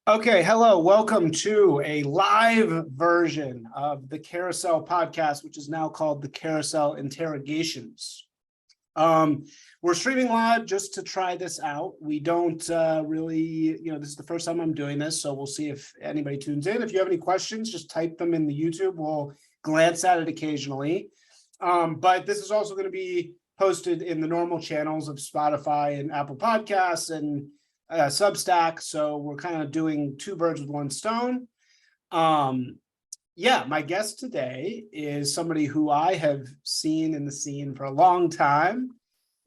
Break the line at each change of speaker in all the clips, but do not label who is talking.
Okay, hello. Welcome to a live version of the Carousel podcast, which is now called the Carousel Interrogations. We're streaming live just to try this out. We don't really, this is the first time I'm doing this, so we'll see if anybody tunes in. If you have any questions, just type them in the YouTube. We'll glance at it occasionally. But this is also going to be posted in the normal channels of Spotify and Apple Podcasts and Substack, so we're kind of doing two birds with one stone. My guest today is somebody who I have seen in the scene for a long time,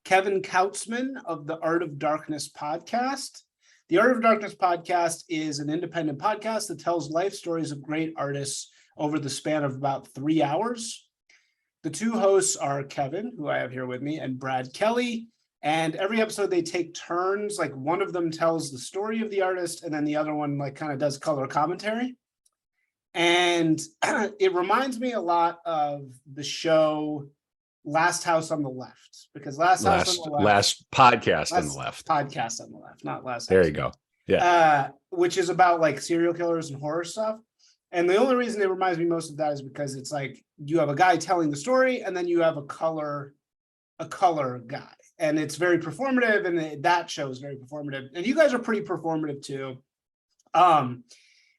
Kevin Kautzman of the Art of Darkness podcast. The Art of Darkness podcast is an independent podcast that tells life stories of great artists over the span of about 3 hours. The two hosts are Kevin, who I have here with me, and Brad Kelly. And every episode they take turns, like one of them tells the story of the artist and then the other one like kind of does color commentary. And it reminds me a lot of the show Last House on the Left, because last
podcast on the left,
not last.
There you go. Yeah.
Which is about like serial killers and horror stuff. And the only reason it reminds me most of that is because it's like you have a guy telling the story and then you have a color guy. And it's very performative, and that show is very performative. And you guys are pretty performative too. And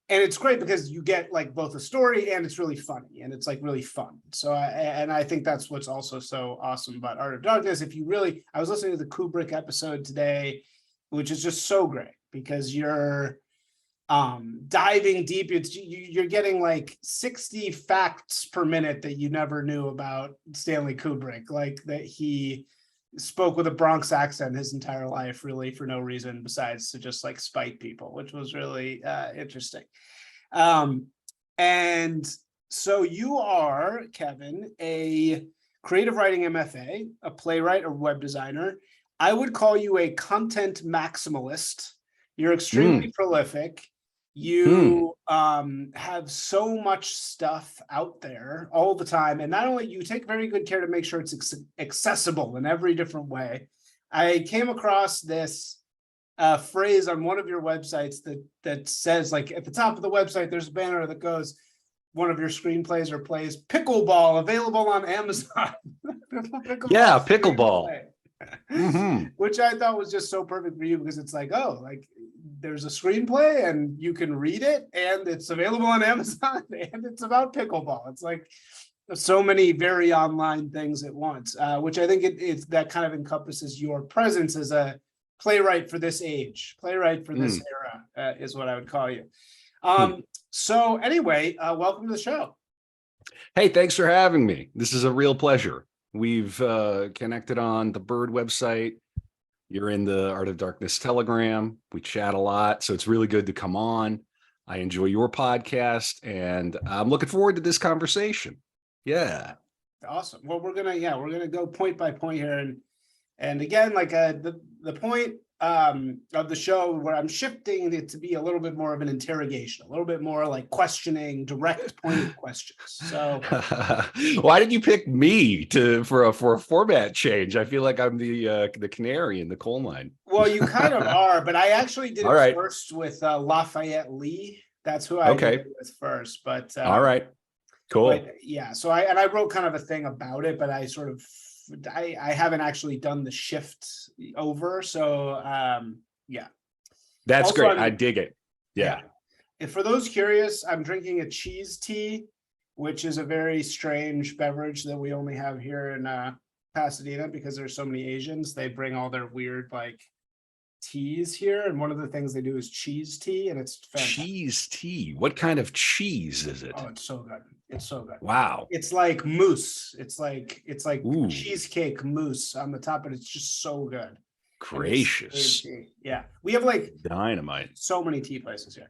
it's great because you get like both a story and it's really funny and it's like really fun. So I think that's what's also so awesome about Art of Darkness. I was listening to the Kubrick episode today, which is just so great because you're diving deep. You're getting like 60 facts per minute that you never knew about Stanley Kubrick, like that he spoke with a Bronx accent his entire life, really for no reason besides to just like spite people, which was really interesting. And so you are, Kevin, a creative writing MFA, a playwright, or web designer. I would call you a content maximalist. You're extremely prolific. You have so much stuff out there all the time, and not only you take very good care to make sure it's accessible in every different way. I came across this phrase on one of your websites that says, like, at the top of the website there's a banner that goes, one of your screenplays or plays, pickleball, available on Amazon.
Pickleball.
Which I thought was just so perfect for you because it's like, there's a screenplay and you can read it and it's available on Amazon and it's about pickleball. It's like so many very online things at once, which I think it's that kind of encompasses your presence as a playwright for this age, playwright for this era, is what I would call you. So anyway, welcome to the show.
Hey, thanks for having me. This is a real pleasure. We've connected on the Bird website. You're in the Art of Darkness Telegram. We chat a lot, so it's really good to come on. I enjoy your podcast, and I'm looking forward to this conversation. Yeah.
Awesome. Well, we're gonna go point by point here, and again, like the point of the show where I'm shifting it to be a little bit more of an interrogation, a little bit more like questioning, direct pointed questions. So
why did you pick me for a format change? I feel like I'm the canary in the coal mine.
Well, you kind of are, but I actually did it first with Lafayette Lee. That's who I did it with first. But
all right, cool.
But, yeah. So I wrote kind of a thing about it, but I haven't actually done the shift over. So
that's also great. I dig it. Yeah.
And for those curious, I'm drinking a cheese tea, which is a very strange beverage that we only have here in Pasadena because there's so many Asians. They bring all their weird like teas here, and one of the things they do is cheese tea, and it's fantastic.
Cheese tea. What kind of cheese is it?
Oh, it's so good. It's so good.
Wow.
It's like mousse. It's like
Ooh.
cheesecake mousse on the top, and it's just so good.
Gracious.
Yeah. We have like
dynamite.
So many tea places here.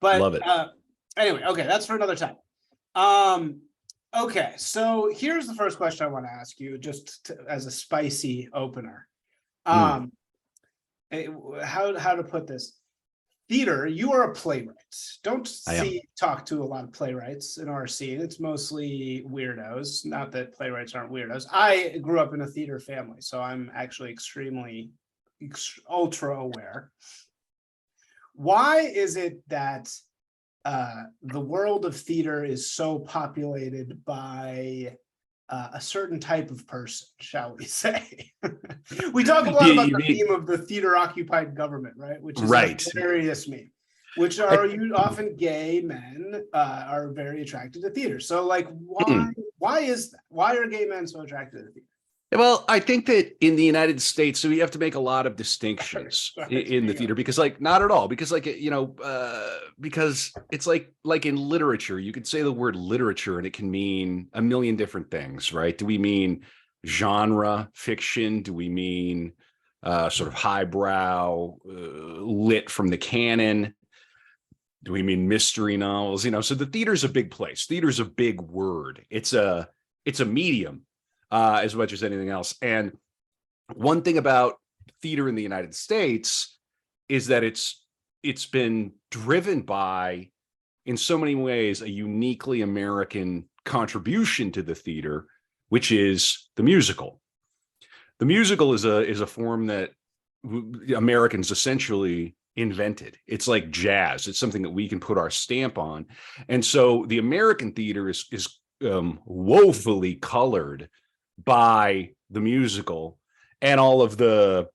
But
love it.
Anyway, okay, that's for another time. Okay, so here's the first question I want to ask you, just as a spicy opener. How to put this? Theater, you are a playwright. Talk to a lot of playwrights in our scene. It's mostly weirdos. Not that playwrights aren't weirdos. I grew up in a theater family, so I'm actually extremely ultra aware. why is it that the world of theater is so populated by a certain type of person, shall we say? We talk a lot about the theme of the theater occupied government, right? Which is
right.
a hilarious meme, which are often gay men are very attracted to theater. So like, why is that? Why are gay men so attracted to theater?
Well, I think that in the United States, so we have to make a lot of distinctions in the theater, because like, not at all, because like, because it's like in literature, you could say the word literature and it can mean a million different things, right? Do we mean genre fiction? Do we mean sort of highbrow lit from the canon? Do we mean mystery novels? So the theater's a big place. Theater's a big word. It's a medium. As much as anything else. And one thing about theater in the United States is that it's been driven by, in so many ways, a uniquely American contribution to the theater, which is the musical. The musical is a form that Americans essentially invented. It's like jazz. It's something that we can put our stamp on. And so the American theater is woefully colored by the musical and all of the,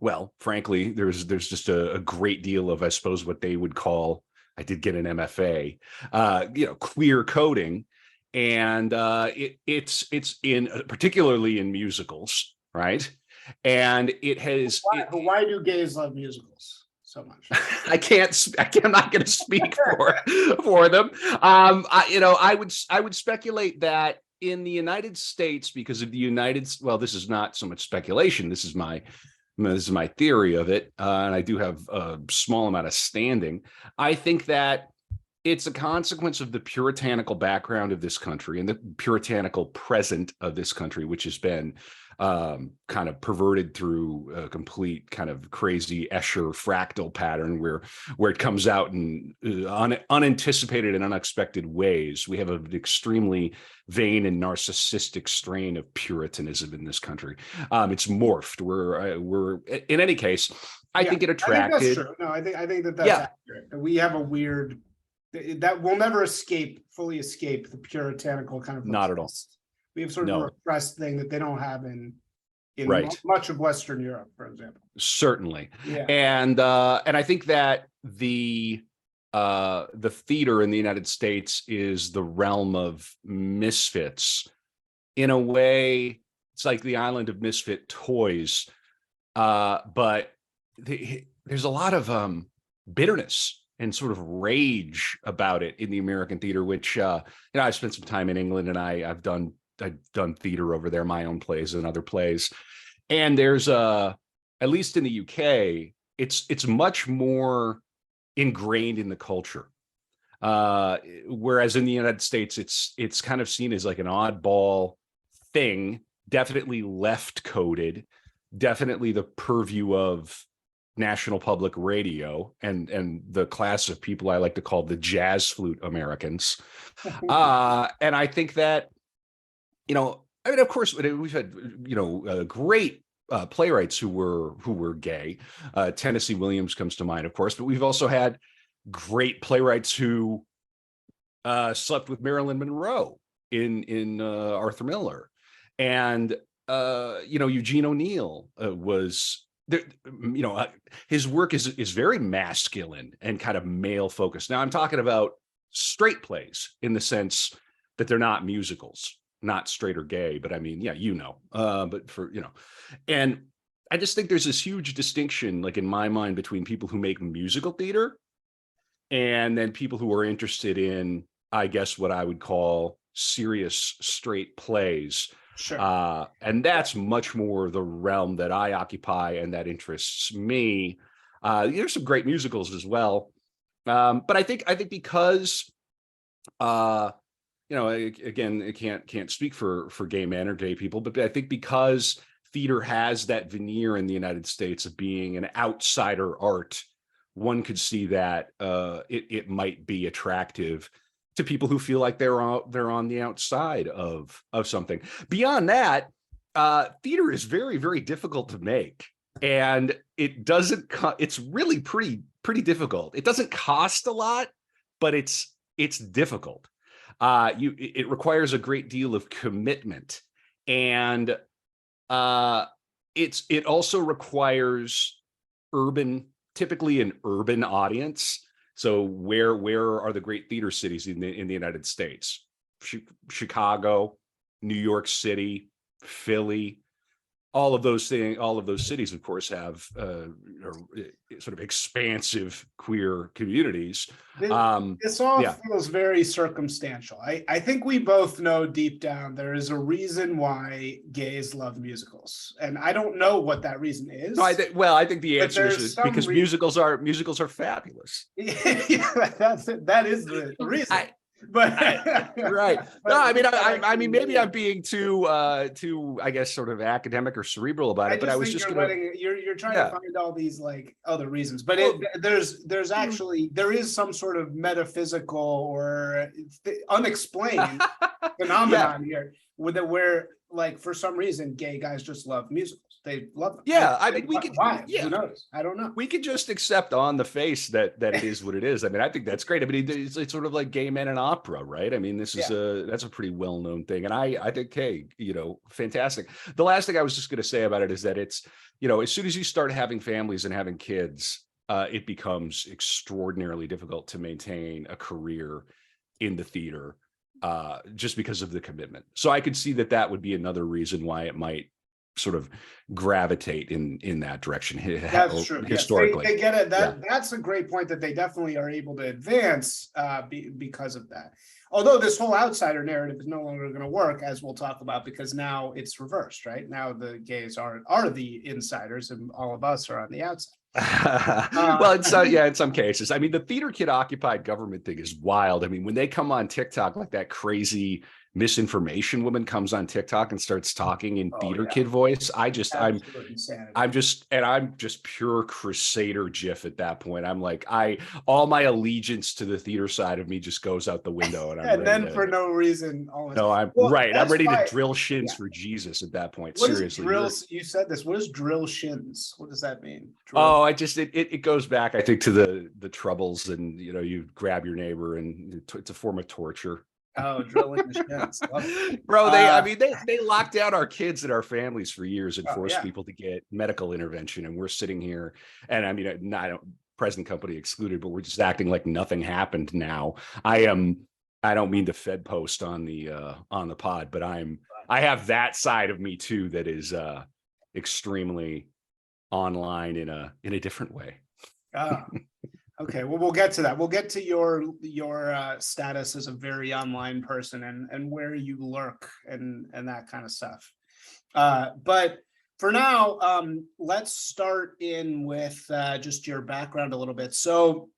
well, frankly, there's just a great deal of, I suppose, what they would call, I did get an MFA, queer coding. And it's in, particularly in musicals, right? And it has.
Why do gays love musicals so much?
I'm not going to speak for them. I would speculate that in the United States, because of this is not so much speculation. This is my theory of it, and I do have a small amount of standing. I think that it's a consequence of the puritanical background of this country and the puritanical present of this country, which has been kind of perverted through a complete kind of crazy Escher fractal pattern where it comes out in unanticipated and unexpected ways. We have an extremely vain and narcissistic strain of puritanism in this country. It's morphed. We're in any case, I think it attracted.
I think that's true. No, I think that's accurate. We have a weird that will never fully escape the puritanical kind of.
Not at all.
We have sort of a repressed thing that they don't have in
right.
much of Western Europe, for example.
Certainly.
Yeah.
And I think that the theater in the United States is the realm of misfits. In a way, it's like the island of misfit toys. But there's a lot of bitterness and sort of rage about it in the American theater, which I've spent some time in England, and I've done theater over there, my own plays and other plays. And there's at least in the UK, it's much more ingrained in the culture. Whereas in the United States, it's kind of seen as like an oddball thing, definitely left coded, definitely the purview of National Public Radio and the class of people I like to call the jazz flute Americans. And I think that, of course, we've had, great playwrights who were gay. Tennessee Williams comes to mind, of course, but we've also had great playwrights who slept with Marilyn Monroe in Arthur Miller, and Eugene O'Neill was there. His work is very masculine and kind of male focused. Now I'm talking about straight plays in the sense that they're not musicals. Not straight or gay, but I mean, but for, and I just think there's this huge distinction, like in my mind, between people who make musical theater and then people who are interested in, I guess, what I would call serious straight plays.
Sure.
And that's much more the realm that I occupy and that interests me. There's some great musicals as well. But I think because, again, I can't speak for gay men or gay people, but I think because theater has that veneer in the United States of being an outsider art, one could see that it might be attractive to people who feel like they're on the outside of something. Beyond that, theater is very, very difficult to make, and it's really pretty pretty difficult. It doesn't cost a lot, but it's difficult. It requires a great deal of commitment, and it also requires typically an urban audience. So where are the great theater cities in the United States? Chicago, New York City, Philly. All of those cities, of course, have sort of expansive queer communities.
This all feels very circumstantial. I think we both know deep down there is a reason why gays love musicals, and I don't know what that reason is.
No, I think the answer is because musicals are fabulous.
Yeah, that is the reason.
Right. No, I mean, maybe I'm being too, I guess, sort of academic or cerebral about it. But I was just
you're trying to find all these like other reasons. But there is some sort of metaphysical or unexplained phenomenon here where like for some reason gay guys just love musicals. They love them.
Yeah, I mean, we could.
Why? Who knows? I don't know.
We could just accept on the face that it is what it is. I mean, I think that's great. I mean, it's sort of like gay men in opera, right? I mean, that's a pretty well known thing, and I think, hey, fantastic. The last thing I was just going to say about it is that it's, as soon as you start having families and having kids, it becomes extraordinarily difficult to maintain a career in the theater, just because of the commitment. So I could see that would be another reason why it might sort of gravitate in that direction.
That's true.
Historically,
yes, they get it. That's a great point that they definitely are able to advance because of that. Although this whole outsider narrative is no longer going to work, as we'll talk about, because now it's reversed, right? Now the gays are the insiders, and all of us are on the outside.
Well, in some cases. I mean, the theater kid occupied government thing is wild. I mean, when they come on TikTok, like that crazy misinformation woman comes on TikTok and starts talking in theater kid voice, I'm just pure crusader GIF at that point. I'm like, all my allegiance to the theater side of me just goes out the window, and
for no reason.
I'm ready to drill shins for Jesus at that point. Seriously,
you said this. What is drill shins? What does that mean?
It goes back, I think, to the troubles, and you grab your neighbor, and it's a form of torture.
Oh, drilling the shins.
Bro, they locked down our kids and our families for years and forced people to get medical intervention, and we're sitting here, and I mean, present company excluded, but we're just acting like nothing happened now. I don't mean to Fed post on the pod, but I have that side of me too that is extremely online in a different way.
Okay, well, we'll get to that. We'll get to your status as a very online person and where you lurk and that kind of stuff. But for now, let's start in with just your background a little bit. So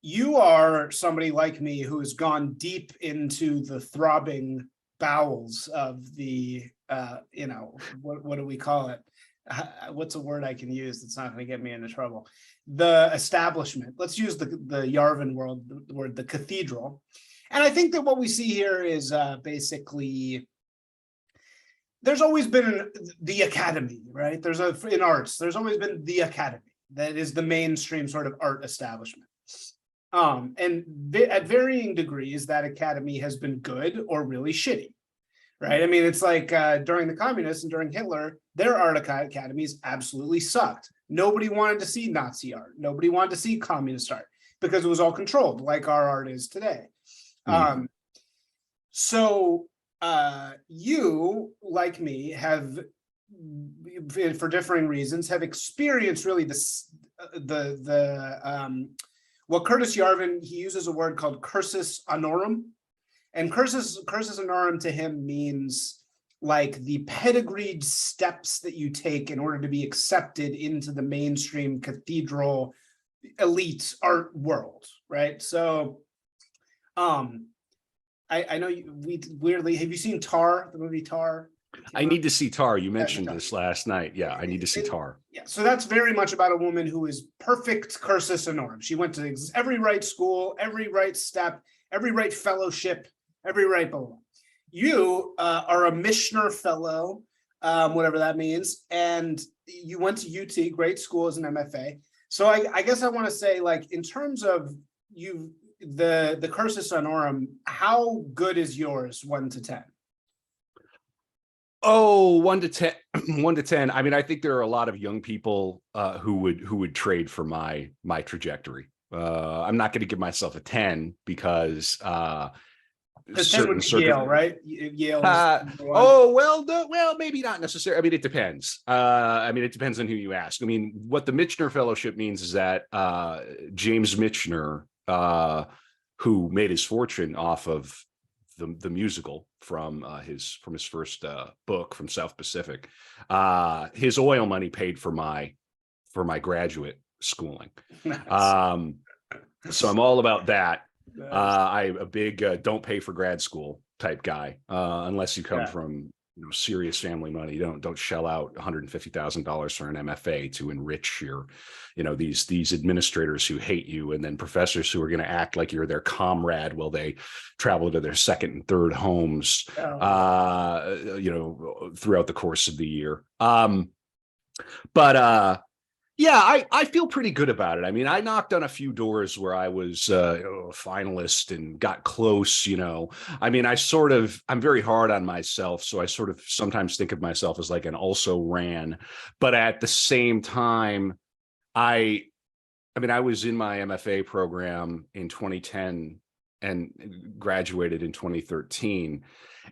you are somebody like me who has gone deep into the throbbing bowels of the, what do we call it? What's a word I can use that's not going to get me into trouble? The establishment. Let's use the Yarvin word, the Cathedral. And I think that what we see here is basically, there's always been the academy, right? In arts, there's always been the academy. That is the mainstream sort of art establishment. And at varying degrees, that academy has been good or really shitty. Right. I mean, it's like during the communists and during Hitler, their art academies absolutely sucked. Nobody wanted to see Nazi art. Nobody wanted to see communist art because it was all controlled, like our art is today. Mm-hmm. So you, like me, have, for differing reasons, have experienced really what Curtis Yarvin, he uses a word called cursus honorum. And cursus honorum to him means like the pedigreed steps that you take in order to be accepted into the mainstream cathedral elite art world, right? So I know we weirdly, have you seen Tar, the movie Tar?
I need to see Tar. You mentioned this last night. Yeah, I need to see Tar.
Yeah, so that's very much about a woman who is perfect cursus honorum. She went to every right school, every right step, every right fellowship, every right below. You are a Michener Fellow, whatever that means, and you went to UT, great school as an MFA. So I guess I want to say, like, in terms of you, the cursus honorum, how good is yours 1 to 10?
Oh, 1 to 10, 1 to 10. I mean, I think there are a lot of young people who would trade for my trajectory. I'm not going to give myself a 10 because
Because 10 would be Yale, right? Yale is number one.
oh, well, well, maybe not necessarily. I mean, it depends. I mean, it depends on who you ask. I mean, what the Michener Fellowship means is that James Michener, who made his fortune off of the musical from his first book from South Pacific, his oil money paid for my graduate schooling.
Nice.
So I'm all about that.
Nice.
I'm a big don't pay for grad school type guy, unless you come from serious family money. Don't shell out $150,000 for an MFA to enrich your, these administrators who hate you, and then professors who are going to act like you're their comrade while they travel to their second and third homes, throughout the course of the year. Yeah, I feel pretty good about it. I mean, I knocked on a few doors where I was a finalist and got close, I mean, I'm very hard on myself. So I sort of sometimes think of myself as like an also ran. But at the same time, I was in my MFA program in 2010 and graduated in 2013.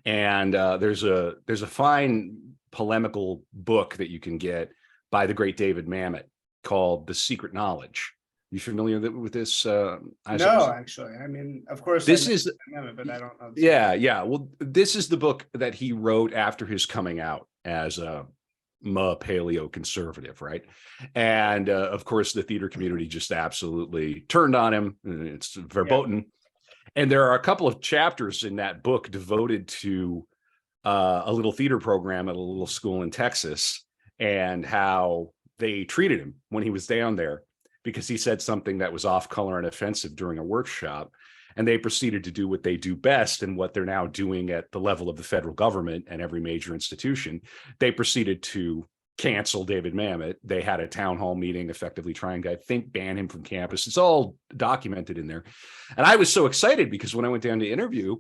And there's a fine polemical book that you can get by the great David Mamet called The Secret Knowledge. You familiar with this?
No, actually. I mean, of course,
this is,
but I don't know.
Yeah. Well, this is the book that he wrote after his coming out as a paleo conservative, right? And of course, the theater community just absolutely turned on him. It's verboten. Yeah. And there are a couple of chapters in that book devoted to a little theater program at a little school in Texas, and how they treated him when he was down there because he said something that was off color and offensive during a workshop. And they proceeded to do what they do best and what they're now doing at the level of the federal government and every major institution. They proceeded to cancel David Mamet. They had a town hall meeting, effectively trying to, I think, ban him from campus. It's all documented in there. And I was so excited because when I went down to interview,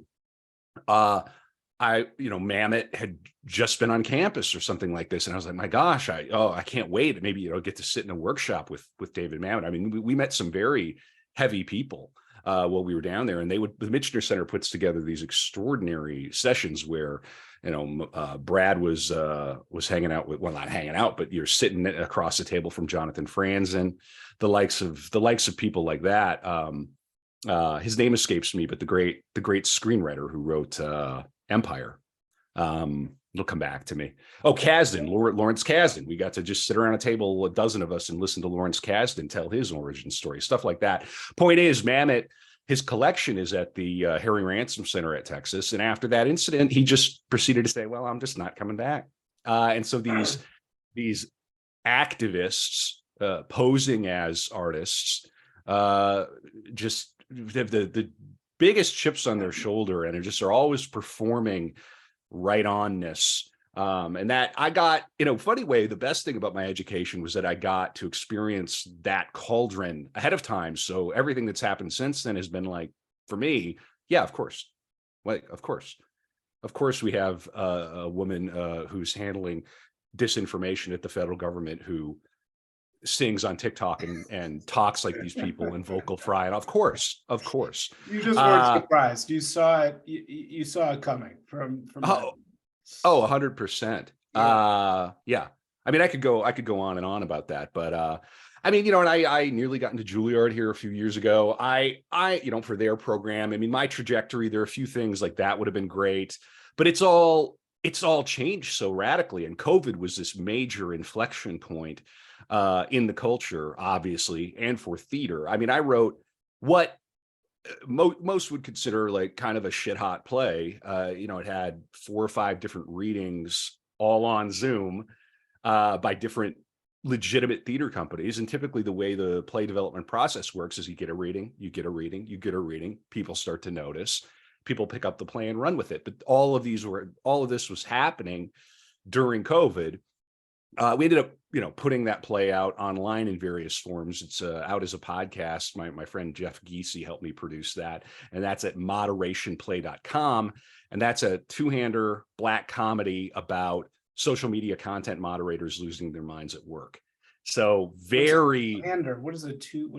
Mamet had just been on campus or something like this. And I was like, my gosh, I can't wait. Maybe, get to sit in a workshop with David Mamet. I mean, we met some very heavy people while we were down there, and the Michener Center puts together these extraordinary sessions where, Brad was hanging out with, well, not hanging out, but you're sitting across the table from Jonathan Franzen and the likes of people like that. His name escapes me, but the great screenwriter who wrote Empire. It'll come back to me. Oh, Kasdan, Lawrence Kasdan. We got to just sit around a table, a dozen of us, and listen to Lawrence Kasdan tell his origin story, stuff like that. Point is, Mamet, his collection is at the Harry Ransom Center at Texas. And after that incident, he just proceeded to say, well, I'm just not coming back. And so these activists posing as artists just have the biggest chips on their shoulder, and are always performing right onness. And that I got, funny way, the best thing about my education was that I got to experience that cauldron ahead of time. So everything that's happened since then has been like, for me, yeah, of course. Like, of course we have a woman who's handling disinformation at the federal government who sings on TikTok and talks like these people in vocal fry. And of course.
You just weren't surprised. You saw it. You saw it coming from.
100%. Yeah. I mean, I could go on and on about that, but I mean, and I nearly got into Juilliard here a few years ago. I for their program, I mean, my trajectory, there are a few things like that would have been great, but it's all changed so radically. And COVID was this major inflection point in the culture, obviously, and for theater. I mean, I wrote what most would consider like kind of a shit hot play. It had 4 or 5 different readings all on Zoom by different legitimate theater companies. And typically the way the play development process works is you get a reading, people start to notice, people pick up the play and run with it. But all of this was happening during COVID. we ended up, putting that play out online in various forms. It's out as a podcast. My friend Jeff Giese helped me produce that, and that's at moderationplay.com. And that's a two-hander Black comedy about social media content moderators losing their minds at work. So very
hander. What is two?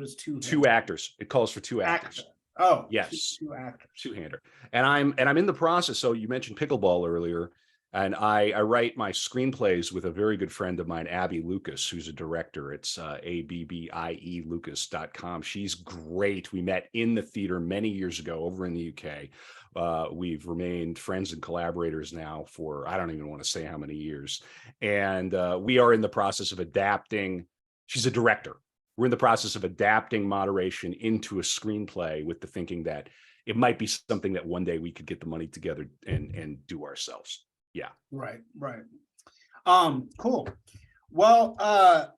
Two actors. It calls for two actors.
Oh,
yes,
two actors.
Two-hander. And I'm in the process. So you mentioned pickleball earlier. And I write my screenplays with a very good friend of mine, Abby Lucas, who's a director. It's ABBIE Lucas.com. She's great. We met in the theater many years ago over in the UK. We've remained friends and collaborators now for, I don't even want to say how many years. And we are in the process of adapting. She's a director. We're in the process of adapting Moderation into a screenplay with the thinking that it might be something that one day we could get the money together and do ourselves. Yeah.
Right. Cool. Well,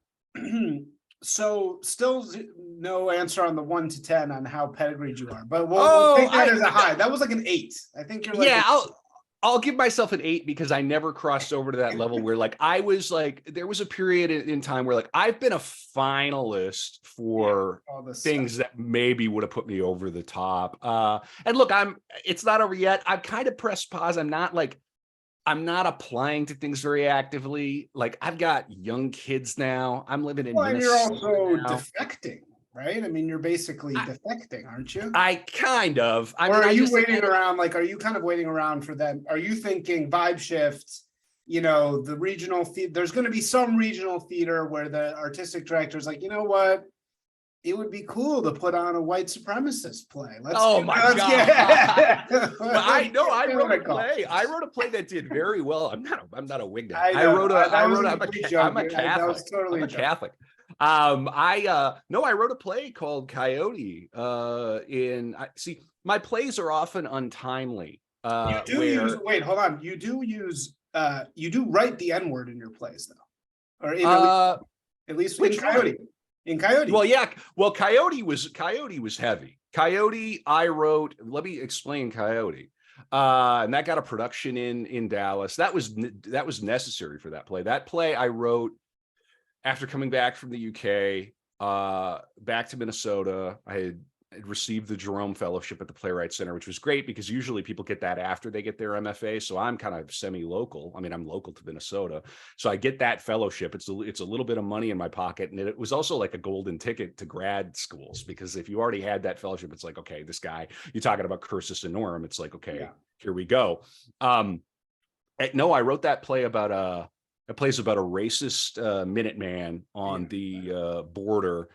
so still no answer on the 1 to 10 on how pedigreed you are, but we'll take that as a high. That was like an 8. I think you're like,
yeah, I'll give myself an 8 because I never crossed over to that level where there was a period in time where like I've been a finalist for things that maybe would have put me over the top. And look, it's not over yet. I've kind of pressed pause. I'm not applying to things very actively. Like I've got young kids now. I'm living in Minnesota.
And you're also defecting, right? I mean, you're basically defecting, aren't you?
I kind of.
Are you waiting around? Like, are you kind of waiting around for them? Are you thinking vibe shift? The regional theater. There's going to be some regional theater where the artistic director is like, you know what? It would be cool to put on a white supremacist play.
God! I wrote a play. I wrote a play that did very well. I'm not a wig guy. I'm a Catholic. I'm a Catholic. I wrote a play called Coyote. My plays are often untimely.
Wait, hold on. You do write the N-word in your plays though, or at least in Coyote. In Coyote.
Well, yeah. Well, Coyote was heavy. Coyote, I wrote. Let me explain Coyote. And that got a production in Dallas. That was necessary for that play. That play I wrote after coming back from the UK, back to Minnesota. I had received the Jerome Fellowship at the Playwright Center, which was great because usually people get that after they get their MFA. So I'm kind of semi-local. I mean, I'm local to Minnesota. So I get that fellowship. It's a little bit of money in my pocket. And it was also like a golden ticket to grad schools, because if you already had that fellowship, it's like, okay, this guy, you're talking about cursus and honorum. It's like, okay, Here we go. I wrote that play about a racist Minuteman on the border,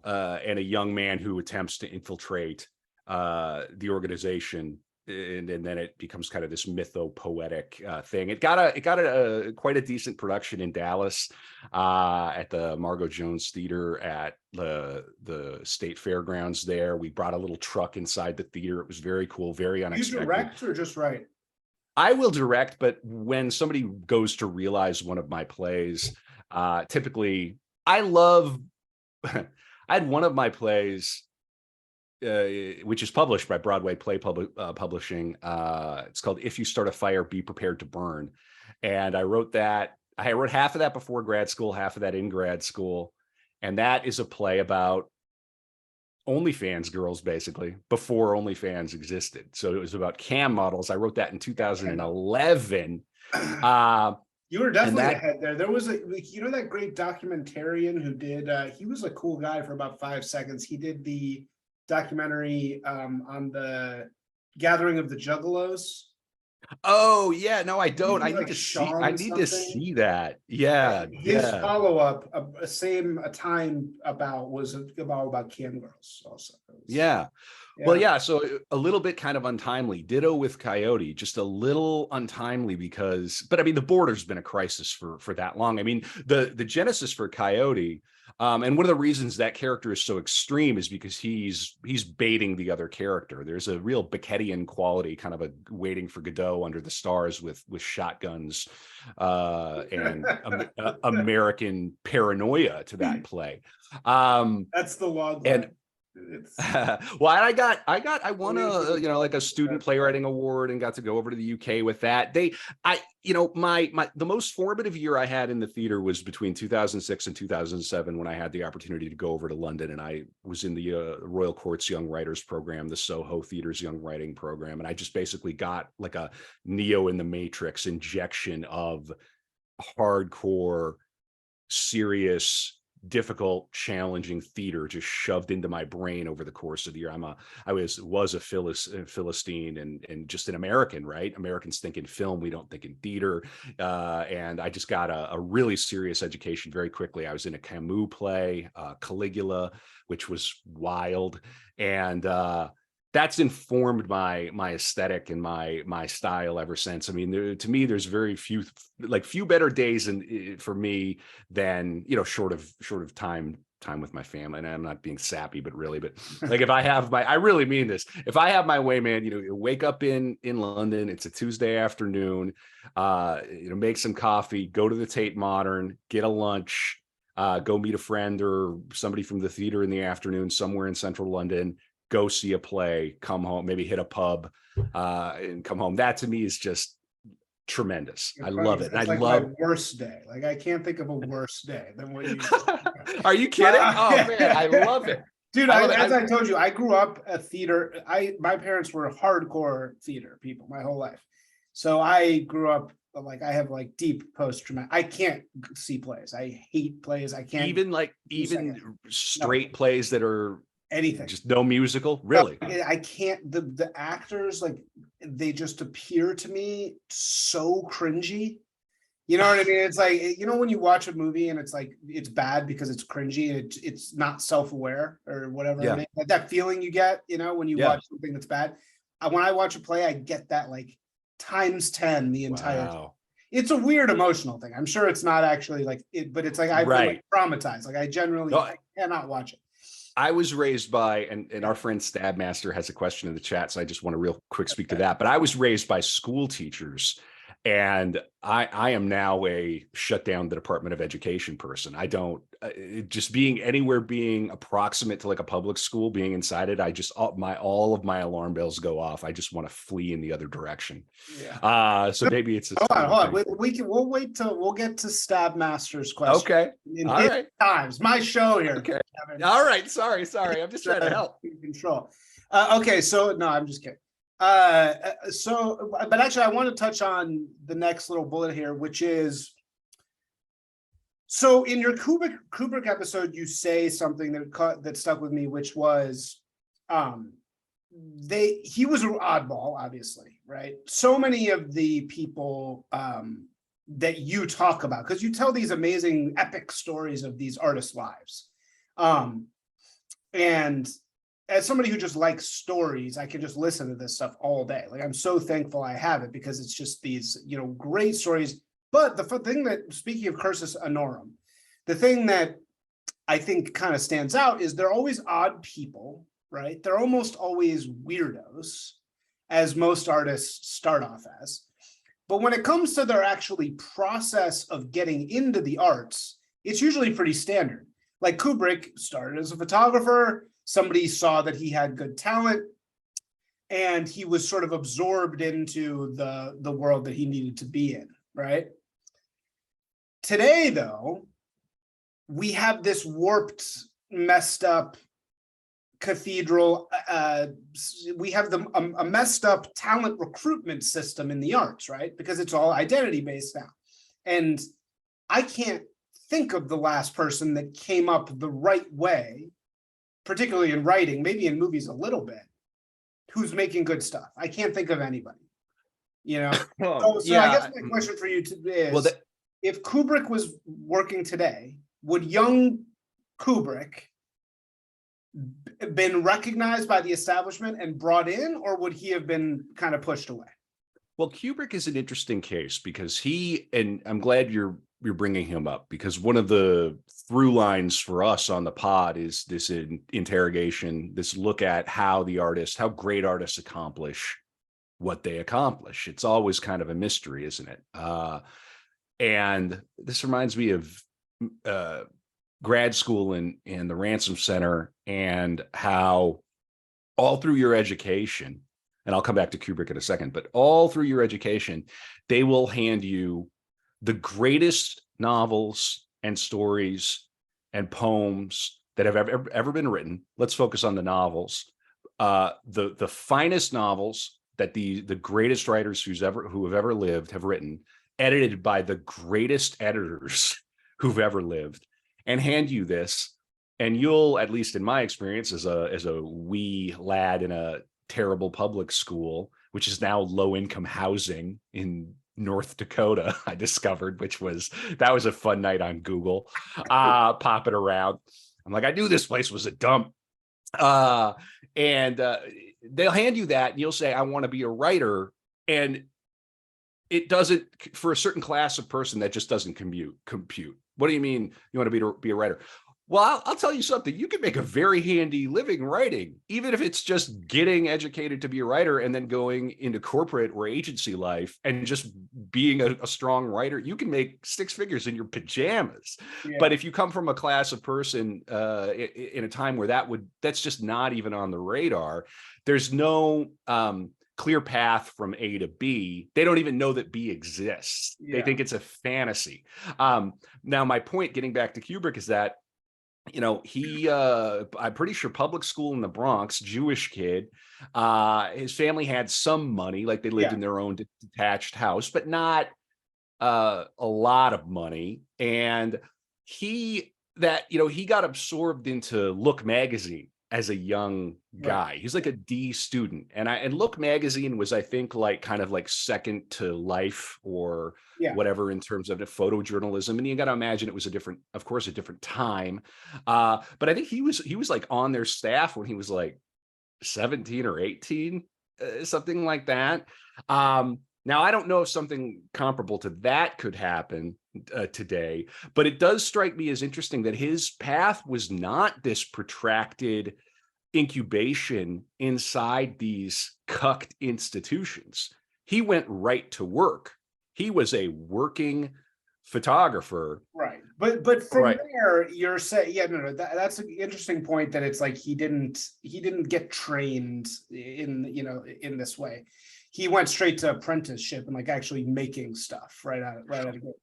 and a young man who attempts to infiltrate the organization, and then it becomes kind of this mytho-poetic thing. It got a quite a decent production in Dallas at the Margot Jones Theater at the State Fairgrounds there. We brought a little truck inside the theater. It was very cool, very unexpected.
You direct or just write?
I will direct, but when somebody goes to realize one of my plays, typically I love. I had one of my plays, which is published by Broadway Play Publishing. It's called "If You Start a Fire, Be Prepared to Burn," and I wrote that. I wrote half of that before grad school, half of that in grad school, and that is a play about OnlyFans girls, basically before OnlyFans existed. So it was about cam models. I wrote that in 2011.
You were definitely ahead there. There was that great documentarian who did, he was a cool guy for about 5 seconds. He did the documentary on the gathering of the Juggalos.
Oh yeah, no, I don't. I need to see that. Yeah.
His follow-up, same time was about cam girls also.
Yeah. Well, yeah. So a little bit kind of untimely. Ditto with Coyote, just a little untimely but I mean, the border's been a crisis for that long. I mean, the genesis for Coyote, and one of the reasons that character is so extreme is because he's baiting the other character. There's a real Beckettian quality, kind of a Waiting for Godot under the stars with shotguns and American paranoia to that play.
That's the log line. It's
Well, I won a, like a student playwriting award and got to go over to the UK with that. The most formative year I had in the theater was between 2006 and 2007 when I had the opportunity to go over to London, and I was in the Royal Court's Young Writers Program, the Soho Theatre's Young Writing Program. And I just basically got like a Neo in the Matrix injection of hardcore, serious, difficult, challenging theater just shoved into my brain over the course of the year. I was a Philistine and just an American, right? Americans think in film, we don't think in theater. And I just got a really serious education very quickly. I was in a Camus play, Caligula, which was wild. And that's informed my aesthetic and my style ever since. I mean, to me, there's very few better days for me than, short of time with my family. And I'm not being sappy, but like if I have I really mean this. If I have my way, man, you wake up in London, it's a Tuesday afternoon, make some coffee, go to the Tate Modern, get a lunch, go meet a friend or somebody from the theater in the afternoon somewhere in central London, go see a play, come home, maybe hit a pub, and come home. That to me is just tremendous. I love it.
It's like my worst day. Like I can't think of a worse day than what you.
Are you kidding? Oh man, I love it,
dude. As I told you, I grew up a theater. My parents were hardcore theater people my whole life, so I grew up like I have like deep post-traumatic. I can't see plays. I hate plays. I can't even
straight plays that are
anything,
just no musical, really.
I can't. The actors, like, they just appear to me so cringy. You know what I mean? It's like, when you watch a movie and it's like it's bad because it's cringy and it's not self-aware or whatever.
Yeah.
I mean, like that feeling you get, when you watch something that's bad. When I watch a play, I get that like times 10 the entire time. It's a weird emotional thing. I'm sure it's not actually like it, but it's like I feel like traumatized. Like I generally I cannot watch it.
I was raised by, and our friend Stabmaster has a question in the chat, so I just want to real quick speak to that. But I was raised by school teachers, and I am now a shut down the Department of Education person. I don't just being anywhere, being approximate to like a public school, being inside it. I just all of my alarm bells go off. I just want to flee in the other direction. Yeah. So maybe it's
hold on. We'll wait till we'll get to Stabmaster's question.
Okay. All right.
Times my show here.
Okay. Kevin. All right. Sorry. I'm just trying to help.
Control. Okay. So no, I'm just kidding. But actually, I want to touch on the next little bullet here, which is, so in your Kubrick episode, you say something that stuck with me, which was, he was an oddball, obviously, right? So many of the people that you talk about, because you tell these amazing epic stories of these artists' lives, and as somebody who just likes stories, I can just listen to this stuff all day. Like, I'm so thankful I have it because it's just these, great stories. But the thing that, speaking of cursus honorum, the thing that I think kind of stands out is they're always odd people, right? They're almost always weirdos, as most artists start off as. But when it comes to their actually process of getting into the arts, it's usually pretty standard. Like Kubrick started as a photographer. Somebody saw that he had good talent, and he was sort of absorbed into the world that he needed to be in, right? Today, though, we have this warped, messed up cathedral. We have a messed up talent recruitment system in the arts, right? Because it's all identity based now. And I can't think of the last person that came up the right way, particularly in writing, maybe in movies a little bit, who's making good stuff. I can't think of anybody, So I guess my question for you is, if Kubrick was working today, would young Kubrick been recognized by the establishment and brought in, or would he have been kind of pushed away?
Well, Kubrick is an interesting case because and I'm glad you're bringing him up, because one of the through lines for us on the pod is this interrogation, this look at how great artists accomplish what they accomplish. It's always kind of a mystery, isn't it? And this reminds me of grad school in the Ransom Center, and how all through your education, and I'll come back to Kubrick in a second, but all through your education, they will hand you the greatest novels and stories and poems that have ever been written. Let's focus on the novels. The finest novels that the greatest writers who have ever lived have written, edited by the greatest editors who've ever lived, and hand you this. And you'll, at least in my experience as a wee lad in a terrible public school, which is now low income housing in North Dakota, I discovered, that was a fun night on Google, popping around. I'm like, I knew this place was a dump. And they'll hand you that and you'll say, I want to be a writer. And it doesn't, for a certain class of person, that just doesn't compute. What do you mean you want to be a writer? Well, I'll tell you something. You can make a very handy living writing, even if it's just getting educated to be a writer and then going into corporate or agency life and just being a strong writer. You can make six figures in your pajamas. Yeah. But if you come from a class of person in a time where that's just not even on the radar, there's no clear path from A to B. They don't even know that B exists. Yeah. They think it's a fantasy. Now, my point, getting back to Kubrick, is that I'm pretty sure public school in the Bronx, Jewish kid. His family had some money, like they lived in their own detached house, but not a lot of money. And he got absorbed into Look magazine as a young guy. He's like a D student. And Look magazine was, I think, kind of second to Life or whatever in terms of the photojournalism. And you got to imagine it was a different time. But I think he was on their staff when he was 17 or 18, something like that. Now, I don't know if something comparable to that could happen today, but it does strike me as interesting that his path was not this protracted incubation inside these cucked institutions. He went right to work. He was a working photographer. Right.
But from there, you're saying, that's an interesting point, that it's he didn't get trained in this way. He went straight to apprenticeship and actually making stuff right out of the gate.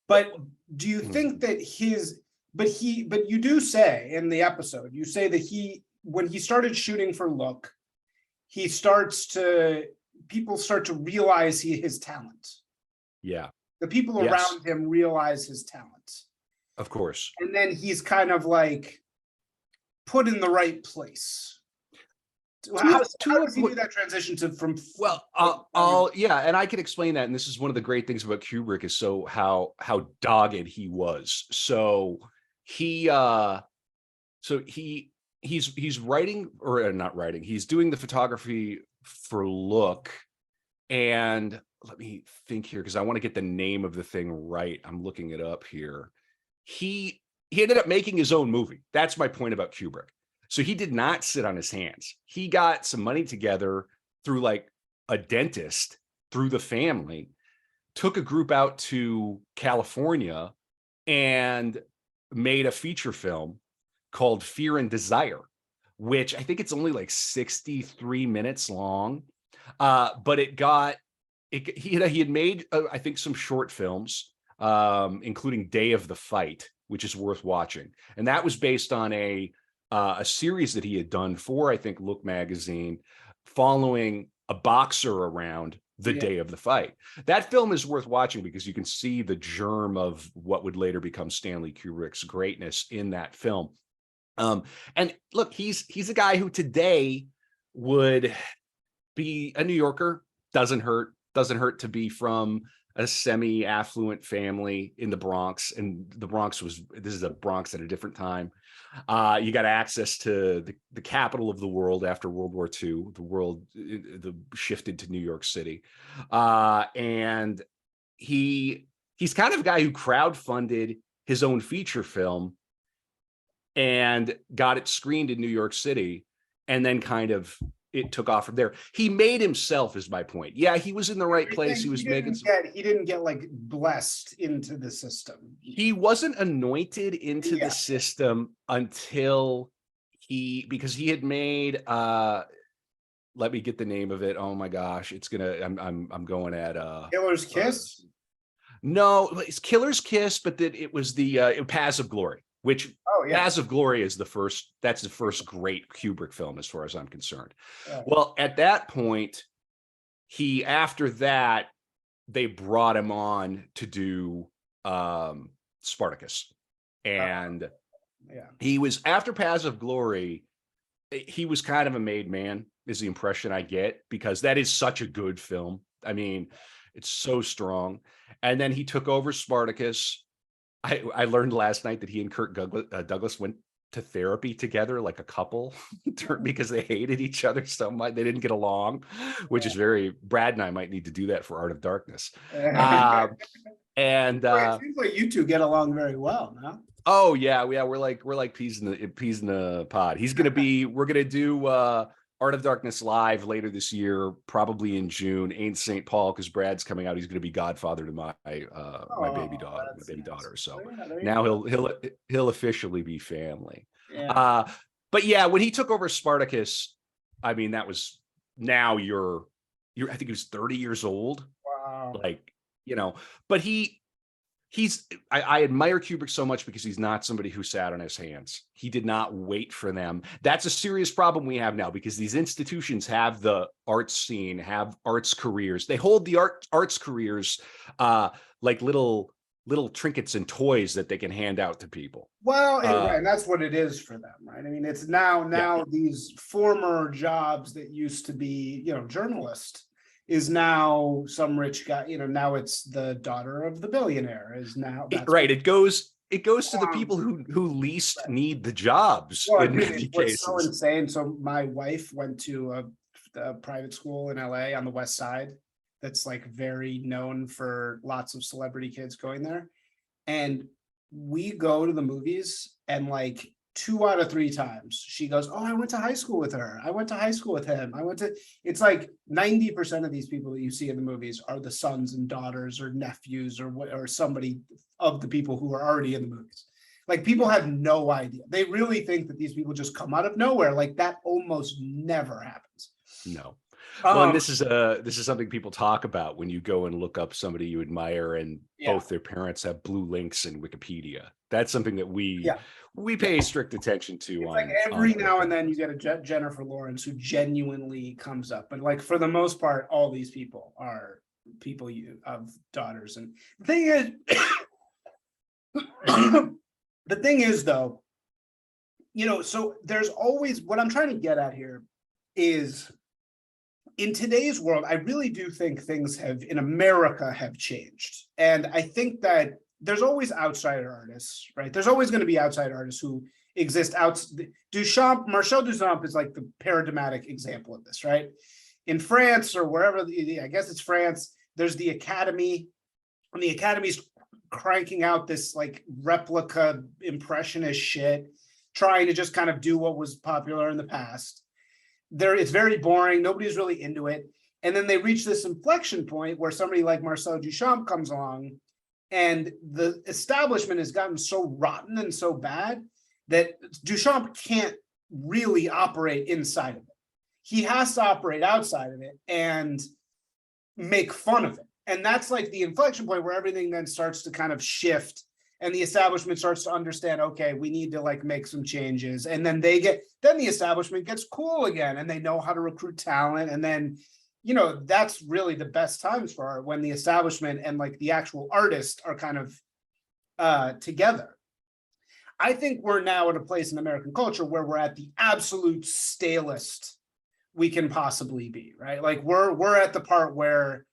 But do you think that but you do say in the episode, you say that when he started shooting for Look, people start to realize his talent.
Yeah.
The people around him realize his talent.
Of course.
And then he's kind of put in the right place. How does he do that transition from?
Well, and I can explain that. And this is one of the great things about Kubrick, is how dogged he was. So he's writing, or not writing. He's doing the photography for Look, and let me think here, because I want to get the name of the thing right. I'm looking it up here. He ended up making his own movie. That's my point about Kubrick. So he did not sit on his hands. He got some money together through a dentist, through the family, took a group out to California and made a feature film called Fear and Desire, which I think it's only 63 minutes long. But he had made, I think, some short films, including Day of the Fight, which is worth watching. And that was based on a series that he had done for, I think, Look magazine, following a boxer around the day of the fight. That film is worth watching because you can see the germ of what would later become Stanley Kubrick's greatness in that film. And look, he's a guy who today would be a New Yorker. Doesn't hurt to be from a semi-affluent family in the Bronx. And this is a Bronx at a different time. You got access to the capital of the world after World War II. The world shifted to New York City. And he's kind of a guy who crowdfunded his own feature film and got it screened in New York City, and then kind of it took off from there. He made himself, is my point. Yeah, he was in the right place. He was making.
He didn't get like blessed into the system.
He wasn't anointed into
Yeah.
the system until because he had made. Let me get the name of it. Oh my gosh, it's gonna. I'm going at
Killer's Kiss.
No, it's Killer's Kiss, but that it was the Paths of Glory, which Paths of Glory is the first. That's the first great Kubrick film, as far as I'm concerned. Well, at that point, after that, they brought him on to do Spartacus, and he was after Paths of Glory. He was kind of a made man, is the impression I get, because that is such a good film. I mean, it's so strong. And then he took over Spartacus. I learned last night that he and Kirk Douglas went to therapy together like a couple because they hated each other so much. They didn't get along, which is Brad and I might need to do that for Art of Darkness. And
it seems like you two get along very well, no?
Oh yeah, we're like peas in the pod. We're gonna do Art of Darkness live later this year, probably in June. Ain't St. Paul, because Brad's coming out. He's gonna be godfather to my baby daughter. So now he'll officially be family. Yeah. But yeah, when he took over Spartacus, I mean, that was now you're I think he was 30 years old.
Wow.
Like, but I admire Kubrick so much because he's not somebody who sat on his hands. He did not wait for them. That's a serious problem we have now, because these institutions have the arts scene, have arts careers. They hold the arts careers like little trinkets and toys that they can hand out to people.
Well, and that's what it is for them, right? I mean, it's now these former jobs that used to be, journalist, is now some rich guy, now it's the daughter of the billionaire is now.
Right. It goes to the people who least need the jobs.
Well, in many cases. So insane. So my wife went to a private school in LA on the West Side that's like very known for lots of celebrity kids going there. And we go to the movies, and like 2 out of 3 times she goes, "Oh, I went to high school with her. I went to high school with him. It's like 90% of these people that you see in the movies are the sons and daughters or nephews or somebody of the people who are already in the movies. Like, people have no idea. They really think that these people just come out of nowhere. Like, that almost never happens.
No. Well, and this is something people talk about when you go and look up somebody you admire and both their parents have blue links in Wikipedia. That's something that we pay strict attention to.
It's like every now and then you get a Jennifer Lawrence who genuinely comes up, but like for the most part, all these people are people of daughters. And the thing is, though, so there's always, what I'm trying to get at here is, in today's world, I really do think things in America have changed. And I think that there's always outsider artists, right? There's always going to be outside artists who exist Marcel Duchamp is like the paradigmatic example of this, right? In France or wherever, I guess it's France, there's the Academy, and the Academy's cranking out this like replica impressionist shit, trying to just kind of do what was popular in the past. It's very boring. Nobody's really into it. And then they reach this inflection point where somebody like Marcel Duchamp comes along, and the establishment has gotten so rotten and so bad that Duchamp can't really operate inside of it. He has to operate outside of it and make fun of it. And that's like the inflection point where everything then starts to kind of shift, and the establishment starts to understand, okay, we need to like make some changes. And then the establishment gets cool again, and they know how to recruit talent. And then, that's really the best times for art, when the establishment and like the actual artist are kind of together. I think we're now at a place in American culture where we're at the absolute stalest we can possibly be, right? Like we're at the part where,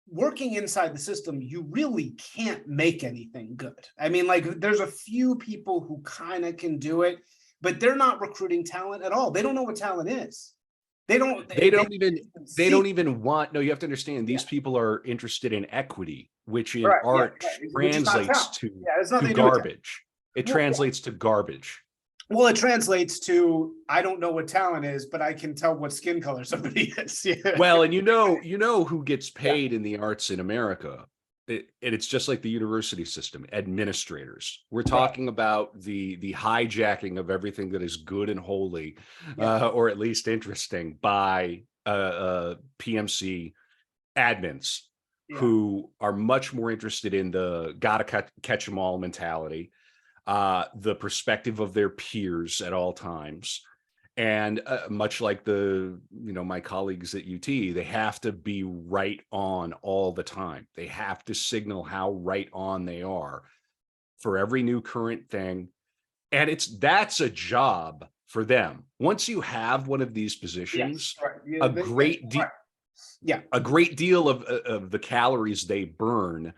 working inside the system, you really can't make anything good. I mean, like, there's a few people who kind of can do it, but they're not recruiting talent at all. They don't know what talent is. They don't even want. No, you have to understand, these people are interested in equity, which in art translates to garbage. It translates to garbage. Well, it translates to, I don't know what talent is, but I can tell what skin color somebody is. Yeah.
Well, and you know who gets paid in the arts in America. And it's just like the university system, administrators. We're
Right.
talking about the hijacking of everything that is good and holy,
Yeah.
or at least interesting, by PMC admins
Yeah.
who are much more interested in the gotta catch them all mentality, the perspective of their peers at all times. And much like my colleagues at UT, they have to be right on all the time. They have to signal how right on they are for every new current thing. And that's a job for them. Once you have one of these positions,
Yes. Right. Yeah,
a great
right. Yeah.
a great deal of the calories they burn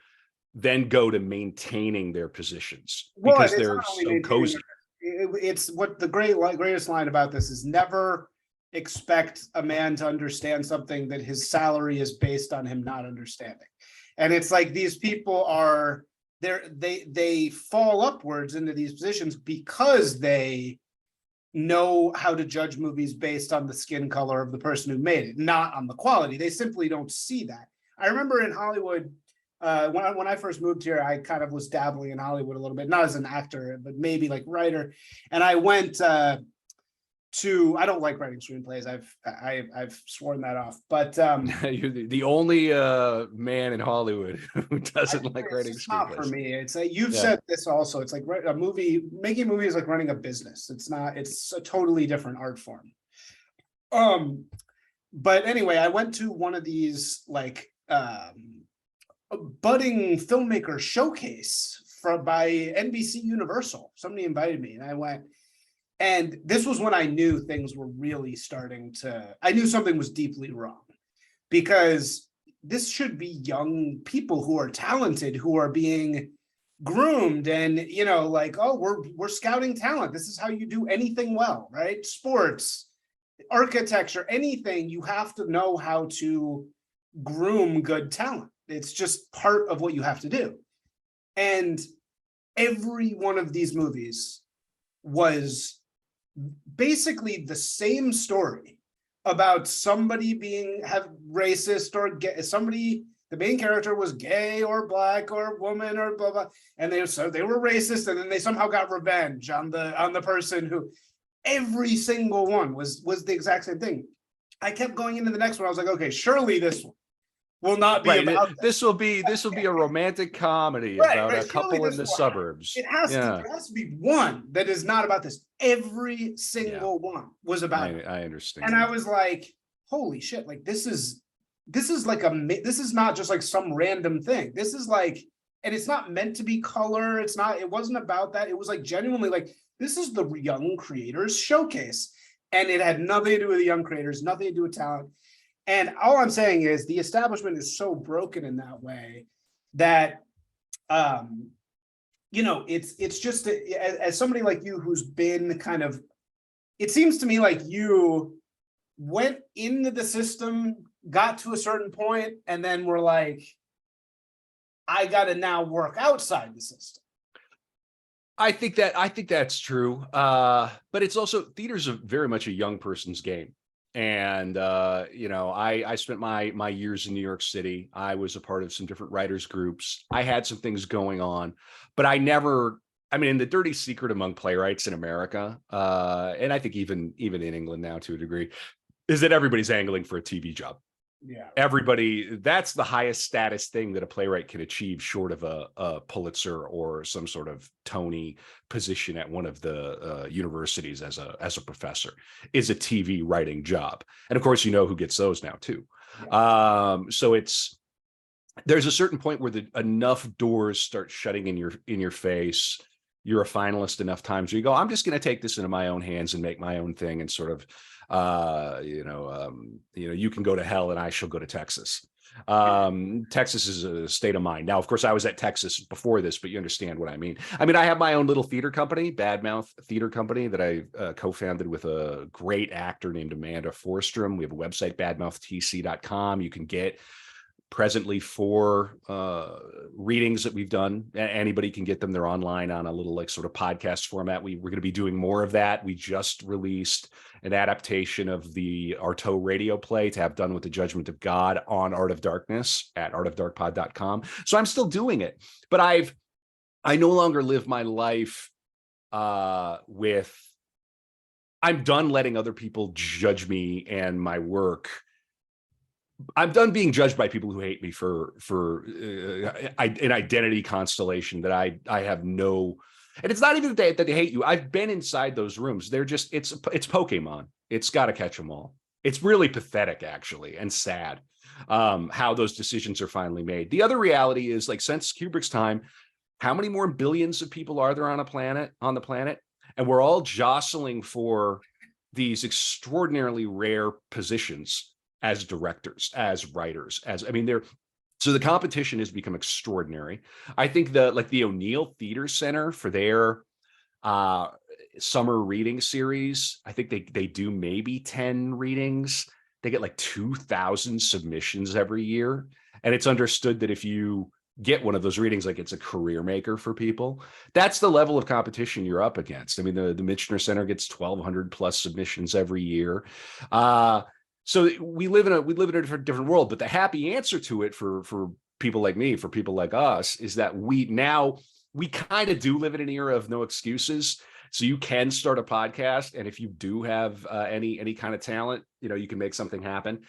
then go to maintaining their positions because
It's
they're
not only
so
maintaining
cozy.
it's what the greatest line about this is: never expect a man to understand something that his salary is based on him not understanding. And it's like these people are they fall upwards into these positions because they know how to judge movies based on the skin color of the person who made it, not on the quality. They simply don't see that. I remember in Hollywood, when I first moved here, I kind of was dabbling in Hollywood a little bit, not as an actor, but maybe like writer. And I went I don't like writing screenplays. I've sworn that off. But
You're the only man in Hollywood who doesn't like writing
it's not for
screenplays.
me. It's like you've
Yeah.
said this also. It's like making a movie is like running a business. It's a totally different art form. But anyway, I went to one of these like a budding filmmaker showcase by NBC Universal. Somebody invited me and I went. And this was when I knew things were really I knew something was deeply wrong, because this should be young people who are talented, who are being groomed and, like, oh, we're scouting talent. This is how you do anything well, right? Sports, architecture, anything, you have to know how to groom good talent. It's just part of what you have to do. And every one of these movies was basically the same story about somebody being racist or gay. The main character was gay or black or woman or blah blah, and they were racist, and then they somehow got revenge on the person who. Every single one was the exact same thing. I kept going into the next one. I was like, okay, surely this one will not be about
this will be a romantic comedy about a couple in the suburbs.
It has to be one that is not about this. Every single one was about it.
I understand.
And I was like, holy shit, like this is not just like some random thing. This is like, and it's not meant to be color. It wasn't about that. It was like genuinely like, this is the young creators showcase. And it had nothing to do with the young creators, nothing to do with talent. And all I'm saying is the establishment is so broken in that way that, it's just as somebody like you who's been kind of, it seems to me like you went into the system, got to a certain point, and then were like, I got to now work outside the system.
I think that's true. But it's also, theater's very much a young person's game. And, I spent my years in New York City. I was a part of some different writers groups. I had some things going on, but the dirty secret among playwrights in America, and I think even in England now to a degree, is that everybody's angling for a TV job.
Yeah.
Everybody, that's the highest status thing that a playwright can achieve, short of a Pulitzer or some sort of Tony position at one of the universities as a professor, is a TV writing job. And of course, who gets those now too. Yeah. So there's a certain point where enough doors start shutting in your face. You're a finalist enough times where you go, I'm just going to take this into my own hands and make my own thing, and sort of you can go to hell and I shall go to Texas. Texas is a state of mind. Now, of course, I was at Texas before this, but you understand what I mean. I have my own little theater company, Badmouth Theater Company, that I co-founded with a great actor named Amanda Forstrom. We have a website, badmouthtc.com. You can get presently 4 readings that we've done. Anybody can get them. They're online on a little like sort of podcast format. We're going to be doing more of that. We just released an adaptation of the Artaud radio play, To Have Done with the Judgment of God, on Art of Darkness at artofdarkpod.com. So I'm still doing it, but I no longer live my life with, I'm done letting other people judge me and my work. I'm done being judged by people who hate me for an identity constellation that I have no, and it's not even that they hate you. I've been inside those rooms. They're just, it's Pokemon. It's got to catch them all. It's really pathetic, actually, and sad how those decisions are finally made. The other reality is, like, since Kubrick's time, how many more billions of people are there on the planet? And we're all jostling for these extraordinarily rare positions as directors, as writers, so the competition has become extraordinary. I think the O'Neill Theater Center, for their summer reading series, I think they do maybe 10 readings. They get like 2,000 submissions every year. And it's understood that if you get one of those readings, like, it's a career maker for people. That's the level of competition you're up against. I mean, the Michener Center gets 1,200 plus submissions every year. So we live in a different world. But the happy answer to it for people like me, for people like us, is that we kind of do live in an era of no excuses. So you can start a podcast, and if you do have any kind of talent, you can make something happen.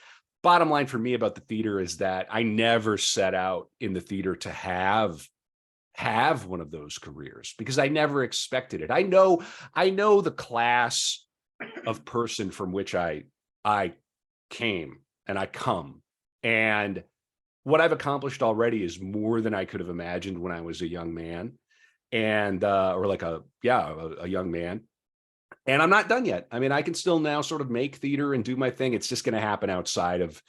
Bottom line for me about the theater is that I never set out in the theater to have one of those careers, because I never expected it. I know the class of person from which I came and I come, and what I've accomplished already is more than I could have imagined when I was a young man, and a young man. And I'm not done yet. I mean, I can still now sort of make theater and do my thing. It's just going to happen outside of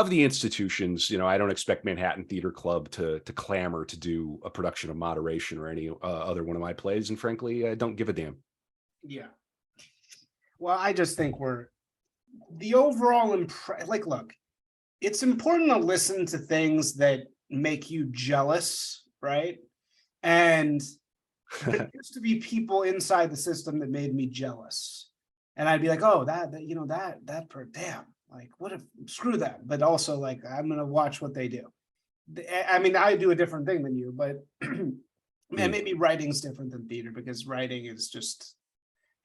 the institutions. I don't expect Manhattan Theater Club to clamor to do a production of Moderation or any other one of my plays. And frankly, I don't give a damn.
Yeah. Well, I just think the overall look, it's important to listen to things that make you jealous, right? And there used to be people inside the system that made me jealous, and I'd be like, oh, damn, like, what if, screw that. But also, like, I'm gonna watch what they do. I mean, I do a different thing than you, but and maybe writing's different than theater, because writing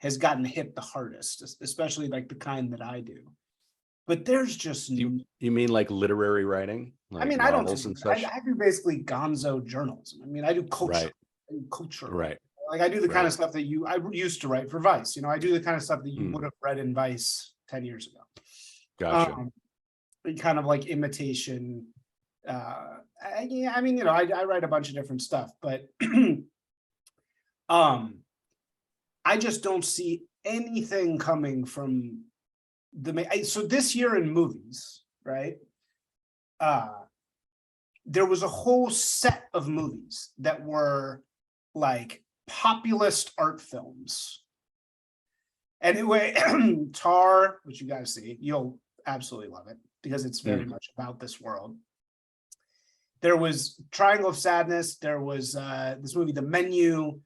has gotten hit the hardest, especially like the kind that I do. But there's just
you mean like literary writing? Like,
I mean, I don't
novels and such?
I do basically gonzo journalism. I mean, I do culture.
Right.
Culture.
Right.
Like, I do the kind of stuff that I used to write for Vice. I do the kind of stuff that you would have read in Vice 10 years ago.
Gotcha.
Kind of like imitation. I write a bunch of different stuff, but I just don't see anything coming from so this year in movies, right? There was a whole set of movies that were like populist art films. Anyway, Tar, which you guys see, you'll absolutely love it, because it's very much about this world. There was Triangle of Sadness. There was this movie, The Menu.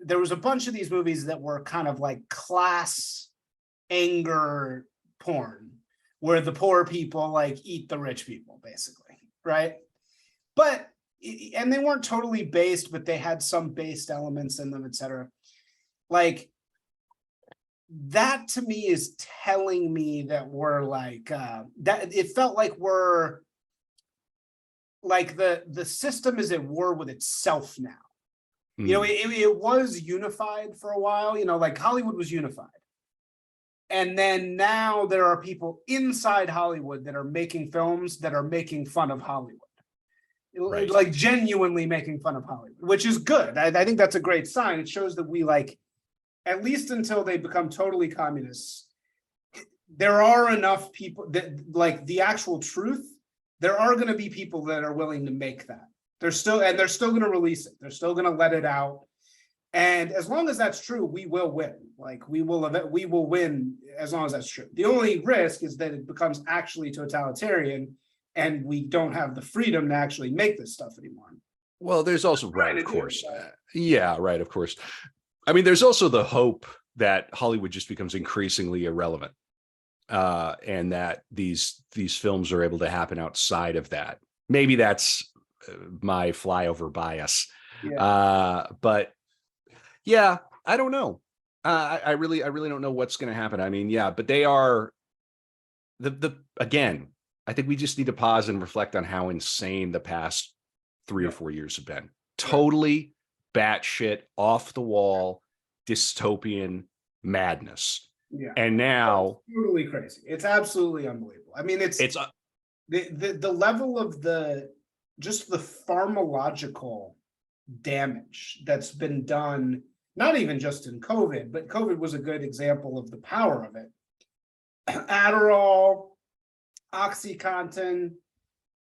There was a bunch of these movies that were kind of like class anger porn, where the poor people like eat the rich people, basically, right? And they weren't totally based, but they had some based elements in them, etc. Like, that to me is telling me that we're like that. It felt like we're like the system is at war with itself now. It was unified for a while. Like Hollywood was unified, and then now there are people inside Hollywood that are making films that are making fun of Hollywood. Right. Like genuinely making fun of Hollywood, which is good. I think that's a great sign. It shows that we, like, at least until they become totally communists, there are enough people that, like, the actual truth, there are going to be people that are willing to make that. They're still going to release it. They're still going to let it out. And as long as that's true, we will win. Like, we will win as long as that's true. The only risk is that it becomes actually totalitarian, and we don't have the freedom to actually make this stuff anymore.
Well, there's also, right,
Trying
of
to do
course.
that.
Yeah, right, of course. I mean, there's also the hope that Hollywood just becomes increasingly irrelevant, and that these films are able to happen outside of that. Maybe that's my flyover bias.
Yeah.
But yeah, I don't know. I really don't know what's going to happen. I mean, yeah, but they are again, I think we just need to pause and reflect on how insane the past 3 or 4 years have been. Totally batshit, off the wall, dystopian madness.
Yeah.
And now
it's totally crazy. It's absolutely unbelievable. I mean, it's the level of the pharmacological damage that's been done, not even just in COVID, but COVID was a good example of the power of it. Adderall, OxyContin,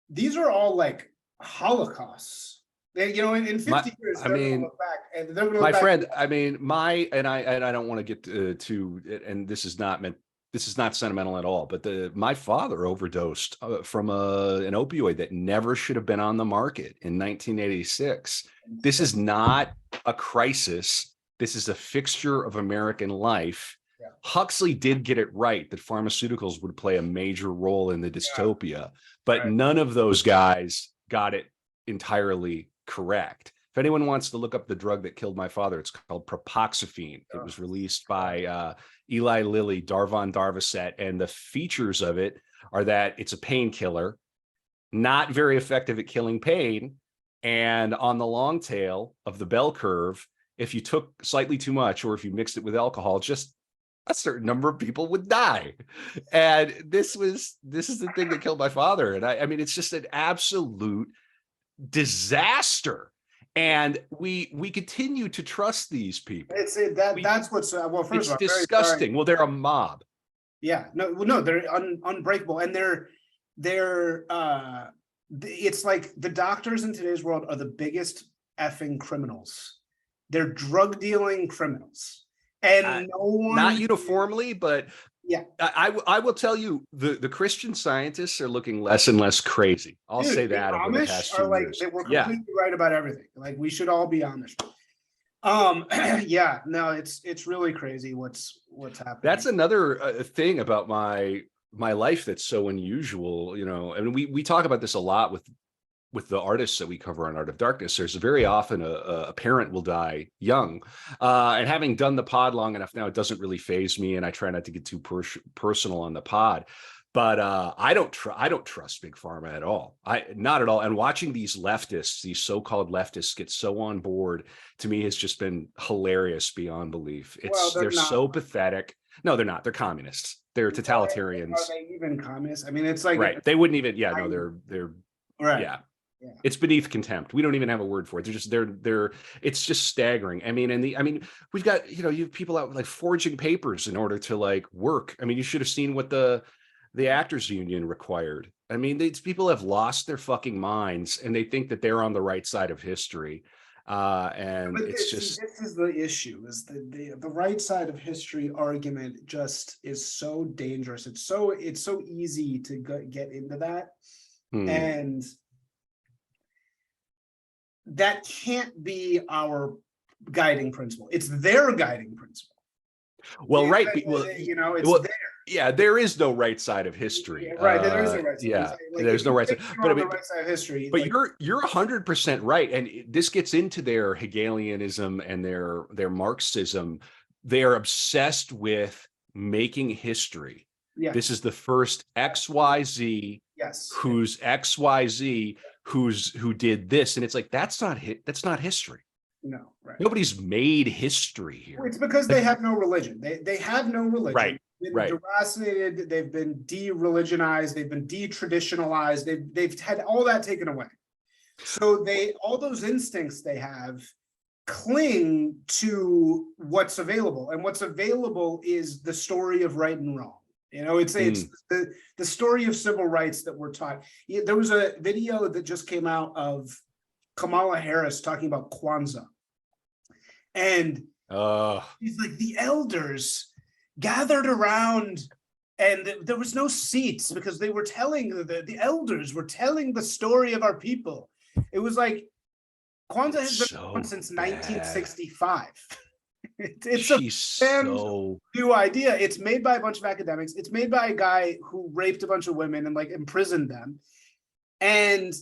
these are all like holocausts. They, in 50 years, they're going to look back, and they're going to look back.
My friend, I mean, I don't want to get to, and this is not sentimental at all, but my father overdosed from an opioid that never should have been on the market in 1986. This is not a crisis. This is a fixture of American life. Yeah. Huxley did get it right that pharmaceuticals would play a major role in the dystopia, but none of those guys got it entirely correct. If anyone wants to look up the drug that killed my father, it's called propoxyphene. It was released by Eli Lilly, Darvon Darvocet, and the features of it are that it's a painkiller, not very effective at killing pain, and on the long tail of the bell curve, if you took slightly too much or if you mixed it with alcohol, just a certain number of people would die. And this is the thing that killed my father. And I mean, it's just an absolute disaster. And we continue to trust these people.
That's what's well. First of all,
disgusting. Well, they're a mob.
Yeah, no, they're unbreakable, and they're it's like the doctors in today's world are the biggest effing criminals. They're drug dealing criminals, and no one,
not uniformly, but
yeah,
I will tell you, the Christian scientists are looking less and less crazy. I'll say that over the past 2 years.
They were completely right about everything. Like, we should all be Amish. Yeah, no, it's really crazy what's happening.
That's another thing about my life that's so unusual, and we talk about this a lot with the artists that we cover on Art of Darkness. There's very often a parent will die young, and having done the pod long enough now, it doesn't really faze me, and I try not to get too personal on the pod. But I don't trust big pharma at all. Not at all. And watching these leftists, these so-called leftists, get so on board, to me has just been hilarious beyond belief. They're so pathetic. No, they're not. They're communists. They're totalitarians.
Are they even communists? I mean, it's like,
right. They wouldn't even. Yeah, no, they're
right.
Yeah. It's beneath contempt. We don't even have a word for it. They're it's just staggering. I mean, we've got, you have people out like forging papers in order to like work. I mean, you should have seen what the actors union required. I mean, these people have lost their fucking minds, and they think that they're on the right side of history. And
but
this
is the issue, is the right side of history argument just is so dangerous. It's so easy to get into that. And that can't be our guiding principle. It's their guiding principle.
Well, right.
It's there.
Yeah, there is no right side of history.
Yeah, right. There is no right side.
Yeah, there's no right side.
But I mean, the right side of history.
But you're 100% right, and this gets into their Hegelianism and their Marxism. They are obsessed with making history. Yeah. This is the first XYZ.
Yes.
Who's XYZ? Who did this? And it's like, that's not history.
No, right.
Nobody's made history here.
It's because they have no religion. They have no religion.
Right.
They've been deracinated. They've been de-religionized. They've been de-traditionalized. They've had all that taken away. So all those instincts they have cling to what's available, and what's available is the story of right and wrong. It's the story of civil rights that we're taught. There was a video that just came out of Kamala Harris talking about Kwanzaa. And he's like, the elders gathered around and there was no seats because they were telling the elders were telling the story of our people. It was like Kwanzaa has been around
So
since
bad.
1965. It's a
She's
brand
so
new idea. It's made by a bunch of academics. It's made by a guy who raped a bunch of women and like imprisoned them. And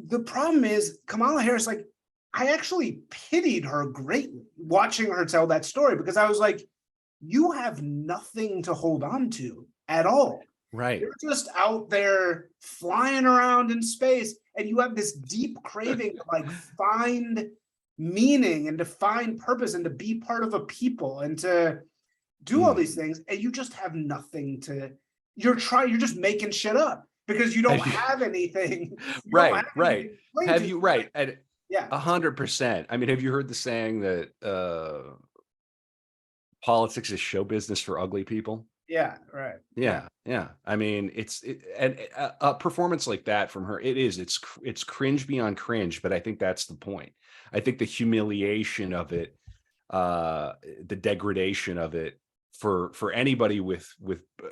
the problem is Kamala Harris, like, I actually pitied her greatly watching her tell that story, because I was like, you have nothing to hold on to at all.
right.
You're just out there flying around in space, and you have this deep craving to like find meaning and to find purpose and to be part of a people and to do all these things, and you just have nothing to. You're just making shit up because you don't
Have you-
have anything. You don't
Right,
have
right.
anything to explain
Have
to.
you right? And
Yeah.
100%. I mean, have you heard the saying that politics is show business for ugly people?
Yeah. Right.
Yeah, yeah. I mean, and a performance like that from her, it's cringe beyond cringe, but I think that's the point. I think the humiliation of it, the degradation of it for anybody with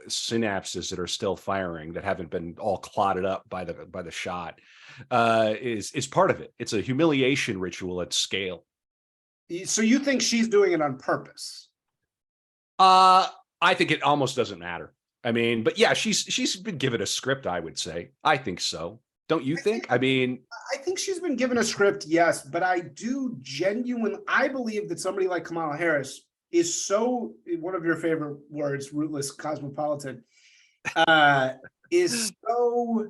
synapses that are still firing, that haven't been all clotted up by the shot, is part of it. It's a humiliation ritual at scale.
So you think she's doing it on purpose?
I think it almost doesn't matter. I mean, but yeah, she's been given a script, I would say. I think so. Don't you think? I mean,
I think she's been given a script, yes, but I believe that somebody like Kamala Harris is so, one of your favorite words, rootless cosmopolitan, is so,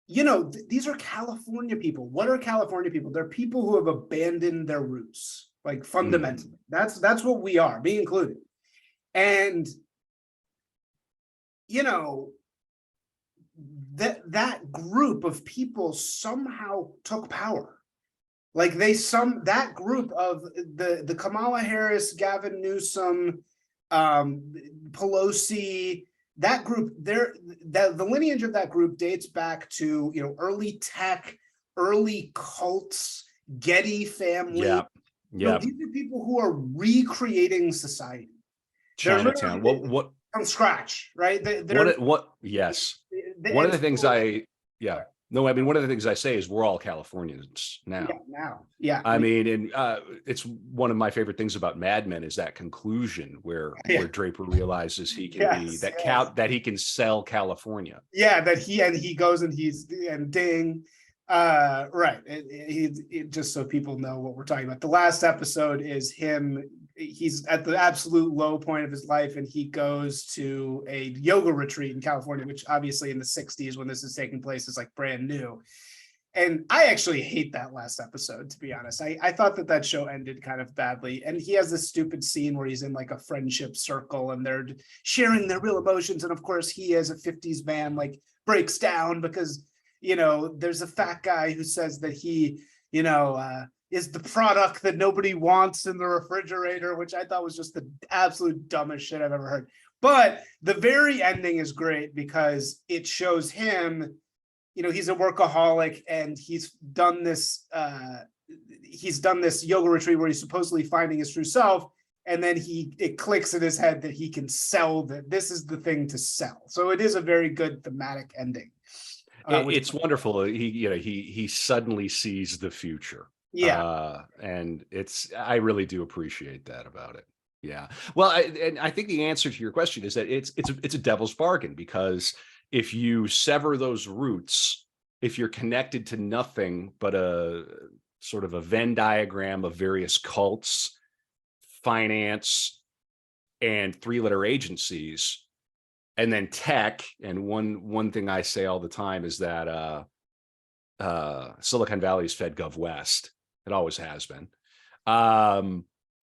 these are California people. What are California people? They're people who have abandoned their roots, like fundamentally. That's what we are, me included. And that group of people somehow took power. Like that group of the Kamala Harris, Gavin Newsom, Pelosi, that group, the lineage of that group dates back to early tech, early cults, Getty family.
yeah.
These are people who are recreating society.
Chinatown. What
from scratch, right?
Yes. One of the things I say is we're all Californians now.
Yeah.
I mean, and it's one of my favorite things about Mad Men is that conclusion where Draper realizes he can that he can sell California.
Yeah, that he goes and ding. Right. Just so people know what we're talking about. The last episode is him. He's at the absolute low point of his life, and he goes to a yoga retreat in California, which obviously in the 60s when this is taking place is like brand new. And I actually hate that last episode, to be honest. I thought that show ended kind of badly. And he has this stupid scene where he's in like a friendship circle and they're sharing their real emotions. And of course, he as a 50s man like breaks down because there's a fat guy who says that he, is the product that nobody wants in the refrigerator, which I thought was just the absolute dumbest shit I've ever heard. But the very ending is great because it shows him, he's a workaholic and he's done this yoga retreat where he's supposedly finding his true self. And then it clicks in his head that he can sell that this is the thing to sell. So it is a very good thematic ending.
It's wonderful. He suddenly sees the future.
Yeah.
And I really do appreciate that about it. Yeah. Well, I think the answer to your question is that it's a devil's bargain, because if you sever those roots, if you're connected to nothing but a sort of a Venn diagram of various cults, finance, and three-letter agencies, and then tech, and one thing I say all the time is that Silicon Valley is Fed Gov West. It always has been.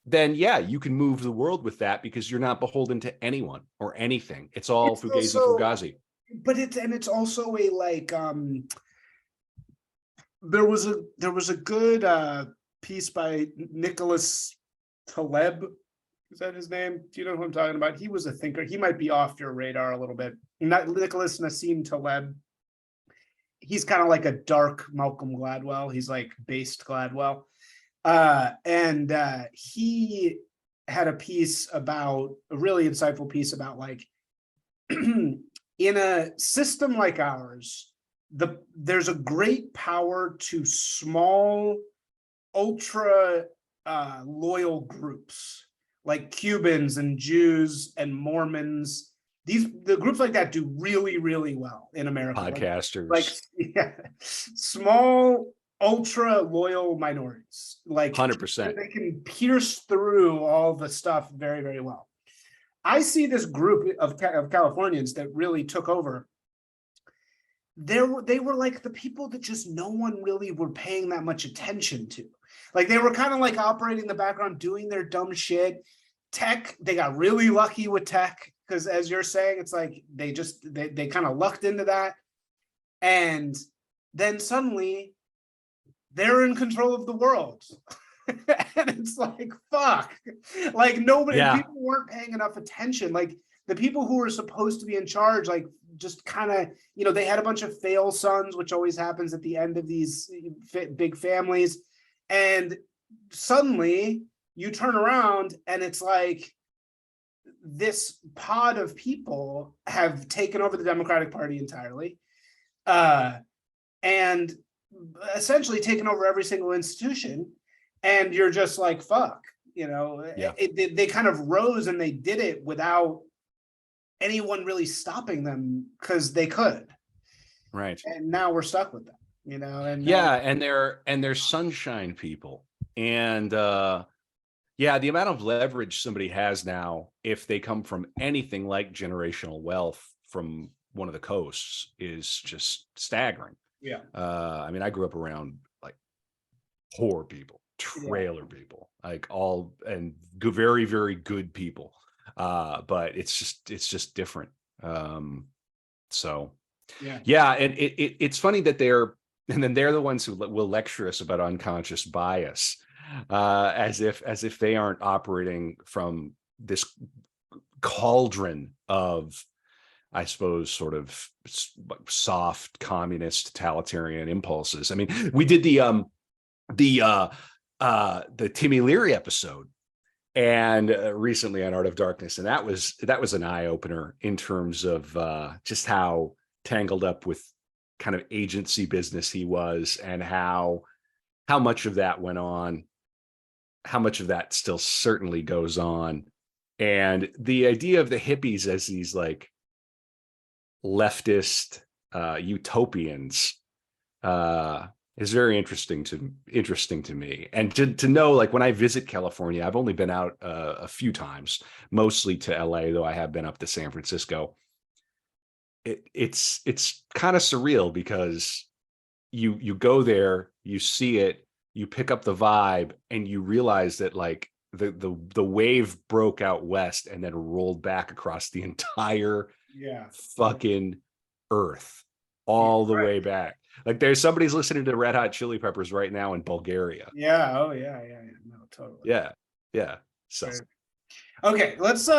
Then yeah, you can move the world with that because you're not beholden to anyone or anything. It's all Fugazi Fugazi.
But it's also a like there was a good piece by Nicholas Taleb. Is that his name? Do you know who I'm talking about? He was a thinker. He might be off your radar a little bit. Not Nicholas Nassim Taleb. He's kind of like a dark Malcolm Gladwell. He's like based Gladwell. And he had a really insightful piece about like in a system like ours, there's a great power to small, ultra loyal groups like Cubans and Jews and Mormons. The groups like that do really, really well in America.
Podcasters,
like yeah, small, ultra loyal minorities, like
100%.
they can pierce through all the stuff very, very well. I see this group of Californians that really took over. They were like the people that just no one really were paying that much attention to. Like they were kind of like operating in the background, doing their dumb shit. Tech, they got really lucky with tech because, as you're saying, it's like they kind of lucked into that, and then suddenly they're in control of the world. And it's like, fuck, like nobody, people weren't paying enough attention. Like the people who were supposed to be in charge, like just kind of, they had a bunch of fail sons, which always happens at the end of these big families. And suddenly you turn around and it's like this pod of people have taken over the Democratic Party entirely, and essentially taken over every single institution. And you're just like, fuck, they kind of rose and they did it without anyone really stopping them because they could.
Right.
And now we're stuck with them, and
and they're sunshine people. And the amount of leverage somebody has now, if they come from anything like generational wealth from one of the coasts, is just staggering.
Yeah.
I grew up around like poor people, trailer people, like all, and very, very good people. But it's just different. And it's funny that they're the ones who will lecture us about unconscious bias, as if they aren't operating from this cauldron of, I suppose, sort of soft communist totalitarian impulses. I mean, we did the Timmy Leary episode, and recently on Art of Darkness, and that was an eye opener in terms of just how tangled up with kind of agency business he was, and how much of that went on, how much of that still certainly goes on. And the idea of the hippies as these like leftist utopians is very interesting to me. And to know, like, when I visit California, I've only been out a few times, mostly to LA, though I have been up to San Francisco. It's kind of surreal because you go there, you see it, you pick up the vibe, and you realize that like the wave broke out west and then rolled back across the entire fucking earth, all the way back. Like there's somebody's listening to Red Hot Chili Peppers right now in Bulgaria.
Yeah. Oh yeah. No, totally.
Yeah. So
okay, let's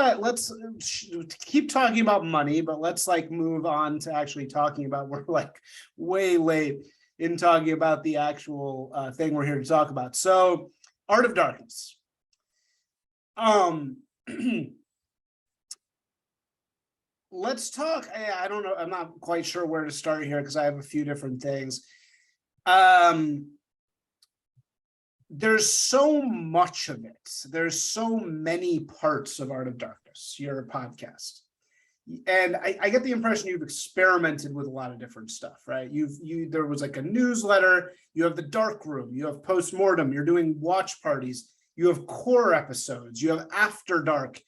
keep talking about money, but let's like move on to actually talking about, we're like way late in talking about the actual thing we're here to talk about. So Art of Darkness. Let's talk. I don't know. I'm not quite sure where to start here because I have a few different things. There's so much of it. There's so many parts of Art of Darkness, your podcast. And I get the impression you've experimented with a lot of different stuff, right? There was like a newsletter, you have the dark room, you have postmortem, you're doing watch parties, you have core episodes, you have after dark.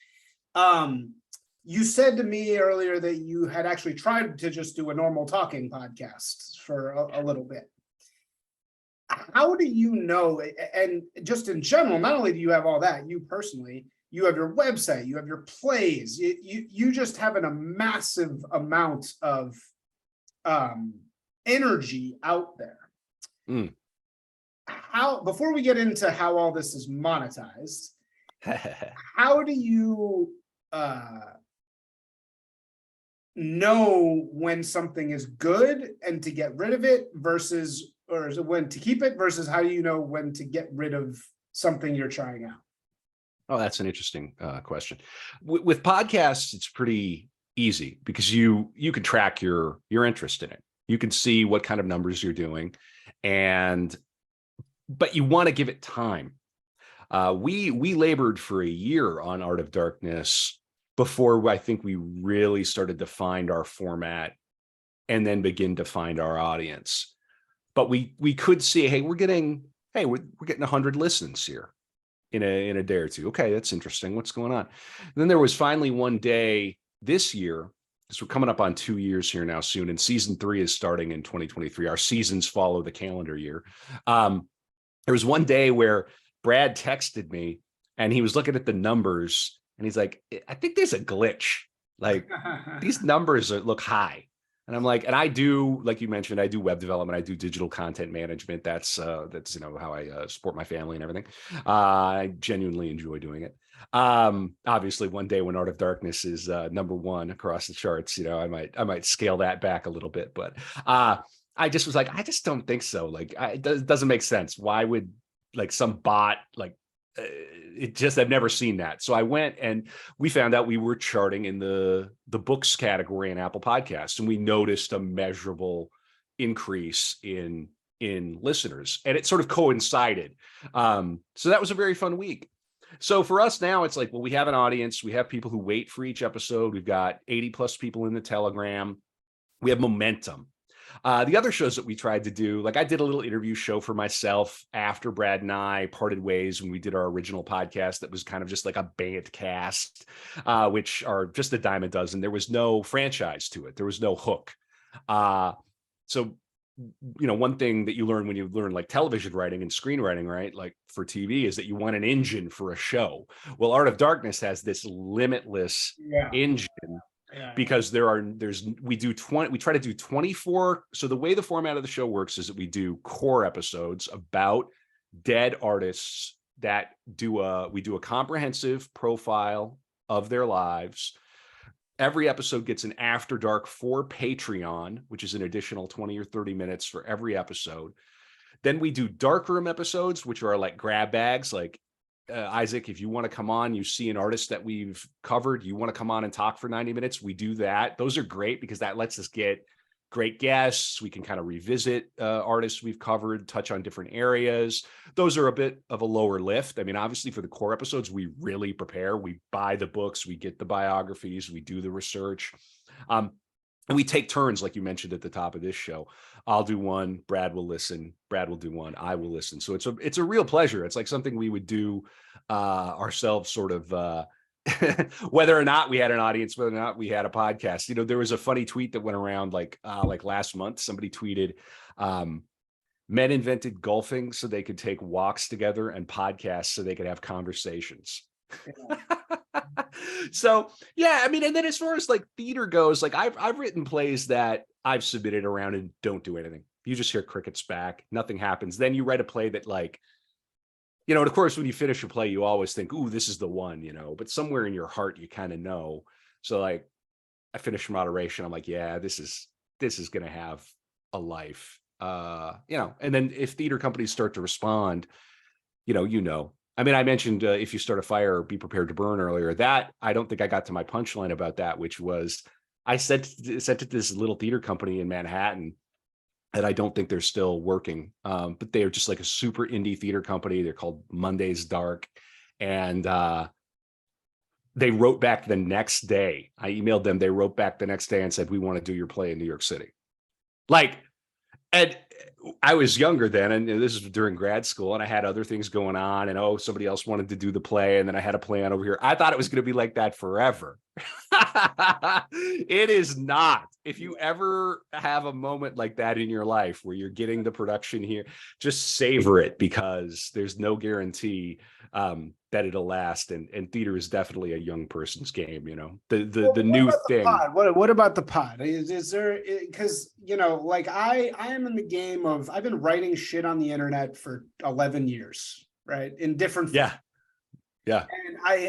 You said to me earlier that you had actually tried to just do a normal talking podcast for a little bit. How do you know, and just in general, not only do you have all that, you personally, you have your website, you have your plays, you just have a massive amount of energy out there. How, before we get into how all this is monetized, how do you know when something is good and to get rid of it versus, or is it when to keep it versus how do you know when to get rid of something you're trying out?
Oh, that's an interesting question. With podcasts, it's pretty easy because you can track your interest in it. You can see what kind of numbers you're doing, and but you want to give it time. We labored for a year on Art of Darkness before I think we really started to find our format and then begin to find our audience. But we could see, hey, we're getting 100 listens here in a day or two. Okay, that's interesting. What's going on? And then there was finally one day this year, because we're coming up on 2 years here now soon, and season 3 is starting in 2023. Our seasons follow the calendar year. There was one day where Brad texted me and he was looking at the numbers and he's like, I think there's a glitch. Like these numbers look high. And I'm like, and I do, like you mentioned, I do web development. I do digital content management. That's how I support my family and everything. I genuinely enjoy doing it. Obviously one day when Art of Darkness is #1 across the charts, I might scale that back a little bit, but I just was like, I just don't think so. Like, it doesn't make sense. Why would like some bot I've never seen that. So I went and we found out we were charting in the books category in Apple Podcasts, and we noticed a measurable increase in listeners, and it sort of coincided. So that was a very fun week. So for us now, it's like, well, we have an audience. We have people who wait for each episode. We've got 80 plus people in the Telegram. We have momentum. The other shows that we tried to do, like I did a little interview show for myself after Brad and I parted ways when we did our original podcast that was kind of just like a band cast, which are just a dime a dozen. There was no franchise to it. There was no hook. So, one thing that you learn when you learn like television writing and screenwriting, right? Like for TV is that you want an engine for a show. Well, Art of Darkness has this limitless engine. Because we try to do 24. So the way the format of the show works is that we do core episodes about dead artists that we do a comprehensive profile of their lives. Every episode gets an after dark for Patreon, which is an additional 20 or 30 minutes for every episode. Then we do darkroom episodes, which are like grab bags, like Isaac, if you want to come on, you see an artist that we've covered, you want to come on and talk for 90 minutes, we do that. Those are great because that lets us get great guests. We can kind of revisit artists we've covered, touch on different areas. Those are a bit of a lower lift. I mean, obviously for the core episodes, we really prepare. We buy the books, we get the biographies, we do the research. And we take turns, like you mentioned at the top of this show. I'll do one, Brad will listen, Brad will do one, I will listen. So it's a real pleasure. It's like something we would do ourselves, sort of whether or not we had an audience, whether or not we had a podcast. There was a funny tweet that went around like last month. Somebody tweeted, men invented golfing so they could take walks together, and podcasts so they could have conversations. Yeah. So yeah, I mean, and then as far as like theater goes, like I've written plays that I've submitted around and don't do anything. You just hear crickets back, nothing happens. Then you write a play that like, and of course when you finish a play, you always think, ooh, this is the one, but somewhere in your heart you kind of know. So like I finished Moderation, I'm like, yeah, this is gonna have a life. And then if theater companies start to respond, I mean, I mentioned if you start a fire, be prepared to burn earlier. That I don't think I got to my punchline about that, which was I sent it to this little theater company in Manhattan that I don't think they're still working, but they are just like a super indie theater company. They're called Monday's Dark, and they wrote back the next day. I emailed them. They wrote back the next day and said, "We want to do your play in New York City." And I was younger then, and this is during grad school, and I had other things going on, and somebody else wanted to do the play, and then I had a plan over here. I thought it was going to be like that forever. It is not. If you ever have a moment like that in your life where you're getting the production here, just savor it, because there's no guarantee that it'll last. And theater is definitely a young person's game. The new thing.
What about the pod? Is there, because like I am in the game of, I've been writing shit on the internet for 11 years, right? In different
Yeah.
And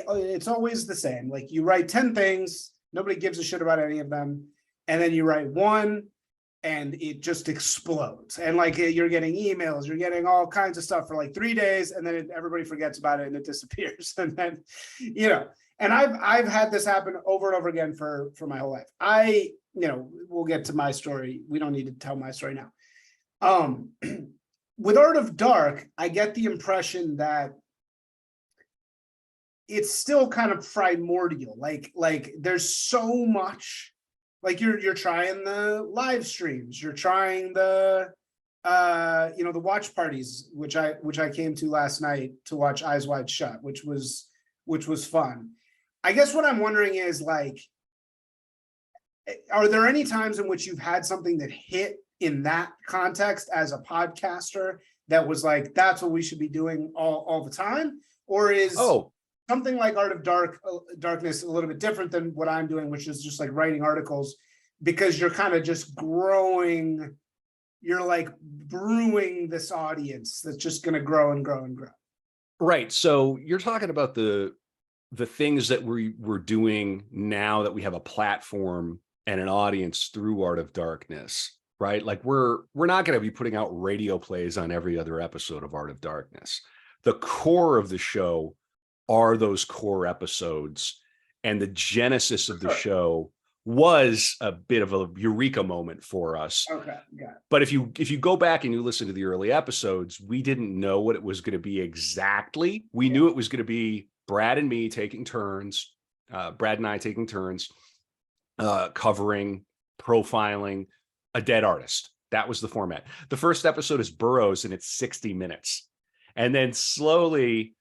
it's always the same. Like you write 10 things, nobody gives a shit about any of them. And then you write one, and it just explodes. And like you're getting emails, you're getting all kinds of stuff for like 3 days, and then everybody forgets about it and it disappears. And then, and I've had this happen over and over again for my whole life. We'll get to my story. We don't need to tell my story now. With Art of Dark, I get the impression that it's still kind of primordial. Like there's so much. Like you're trying the live streams, you're trying the the watch parties, which I came to last night to watch Eyes Wide Shut, which was fun. I guess what I'm wondering is, like, are there any times in which you've had something that hit in that context as a podcaster that was like, that's what we should be doing all the time? Or is something like Art of Darkness a little bit different than what I'm doing, which is just like writing articles, because you're kind of just growing, you're like brewing this audience that's just going to grow and grow and grow.
Right. So you're talking about the things that we're doing now that we have a platform and an audience through Art of Darkness, right? Like we're not going to be putting out radio plays on every other episode of Art of Darkness. The core of the show are those core episodes, and the genesis of the show was a bit of a eureka moment for us.
Okay, got it.
But if you go back and you listen to the early episodes, we didn't know what it was going to be exactly. We knew it was going to be Brad and me taking turns, Brad and I taking turns, covering, profiling a dead artist. That was the format. The first episode is Burroughs, and it's 60 minutes. And then slowly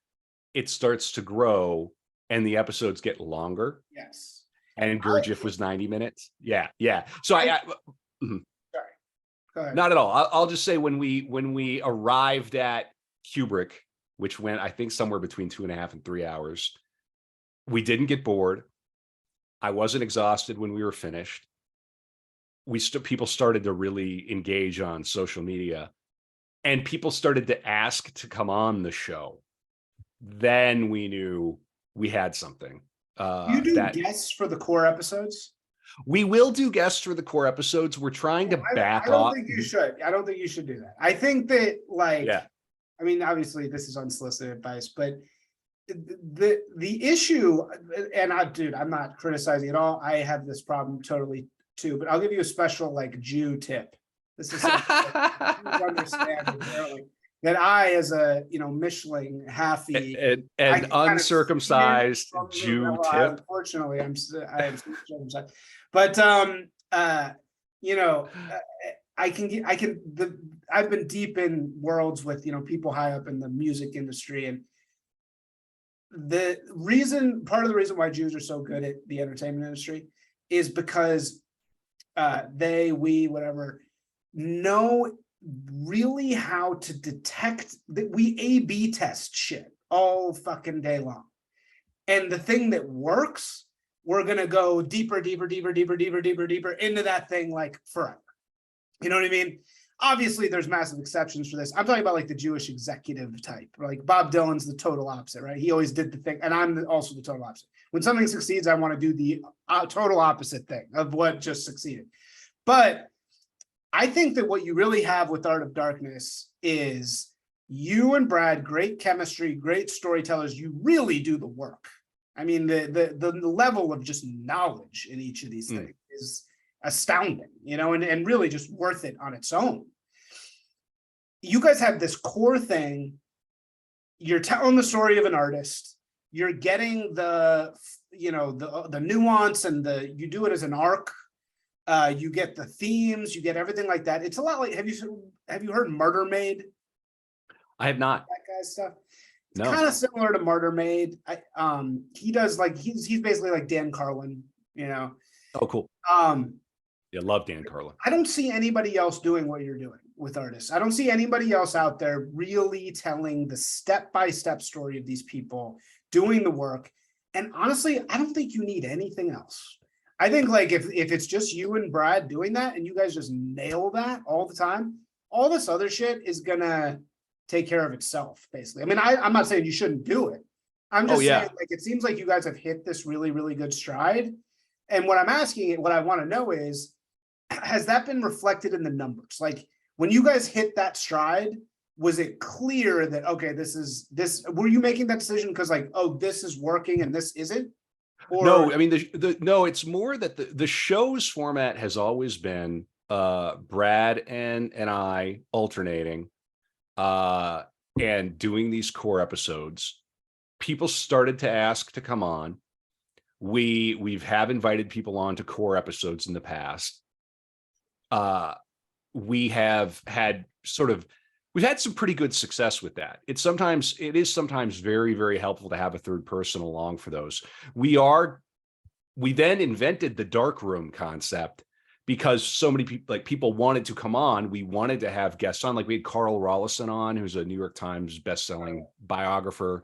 it starts to grow and the episodes get longer.
Yes.
And Gurdjieff was 90 minutes. Yeah. So
Sorry. Go ahead.
Not at all. I'll just say when we arrived at Kubrick, which went, I think, somewhere between 2.5 and 3 hours, we didn't get bored. I wasn't exhausted when we were finished. People started to really engage on social media, and people started to ask to come on the show. Then we knew we had something.
You do guests for the core episodes?
We will do guests for the core episodes. We're trying to back off.
I don't think you should. I don't think you should do that. I think that, like, I mean, obviously this is unsolicited advice, but the issue, and I'm not criticizing at all. I have this problem totally too, but I'll give you a special like Jew tip. This is something that you understand apparently. That I, as a Michelin halfie,
an uncircumcised Jew tip.
Unfortunately, I am circumcised, but I've been deep in worlds with people high up in the music industry, and part of the reason why Jews are so good at the entertainment industry is because we know really how to detect that we A/B test shit all fucking day long. And the thing that works, we're going to go deeper into that thing like forever. You know what I mean? Obviously, there's massive exceptions for this. I'm talking about like the Jewish executive type. Like Bob Dylan's the total opposite, right? He always did the thing. And I'm also the total opposite. When something succeeds, I want to do the total opposite thing of what just succeeded. But I think that what you really have with Art of Darkness is you and Brad, great chemistry, great storytellers. You really do the work. I mean, the level of just knowledge in each of these things is astounding, and really just worth it on its own. You guys have this core thing. You're telling the story of an artist. You're getting the nuance, and you do it as an arc. You get the themes, you get everything like that. It's a lot like, have you heard Murder Maid?
I have not.
That guy's stuff. It's
No.
kind of similar to Murder Maid. He does like he's basically like Dan Carlin,
Oh, cool. Yeah, love Dan Carlin.
I don't see anybody else doing what you're doing with artists. I don't see anybody else out there really telling the step-by-step story of these people, doing the work. And honestly, I don't think you need anything else. I think like if it's just you and Brad doing that and you guys just nail that all the time, all this other shit is gonna take care of itself, basically. I mean, I'm not saying you shouldn't do it. I'm just saying, like, it seems like you guys have hit this really, really good stride. And what I want to know is, has that been reflected in the numbers? Like when you guys hit that stride, was it clear that, okay, were you making that decision because like, oh, this is working and this isn't? Or
No, I mean, no, it's more that the show's format has always been Brad and I alternating and doing these core episodes. People started to ask to come on. We've invited people on to core episodes in the past. We have had we've had some pretty good success with that. It is sometimes very, very helpful to have a third person along for those. We then invented the dark room concept because so many people wanted to come on. We wanted to have guests on, like we had Carl Rollison on, who's a New York Times bestselling biographer.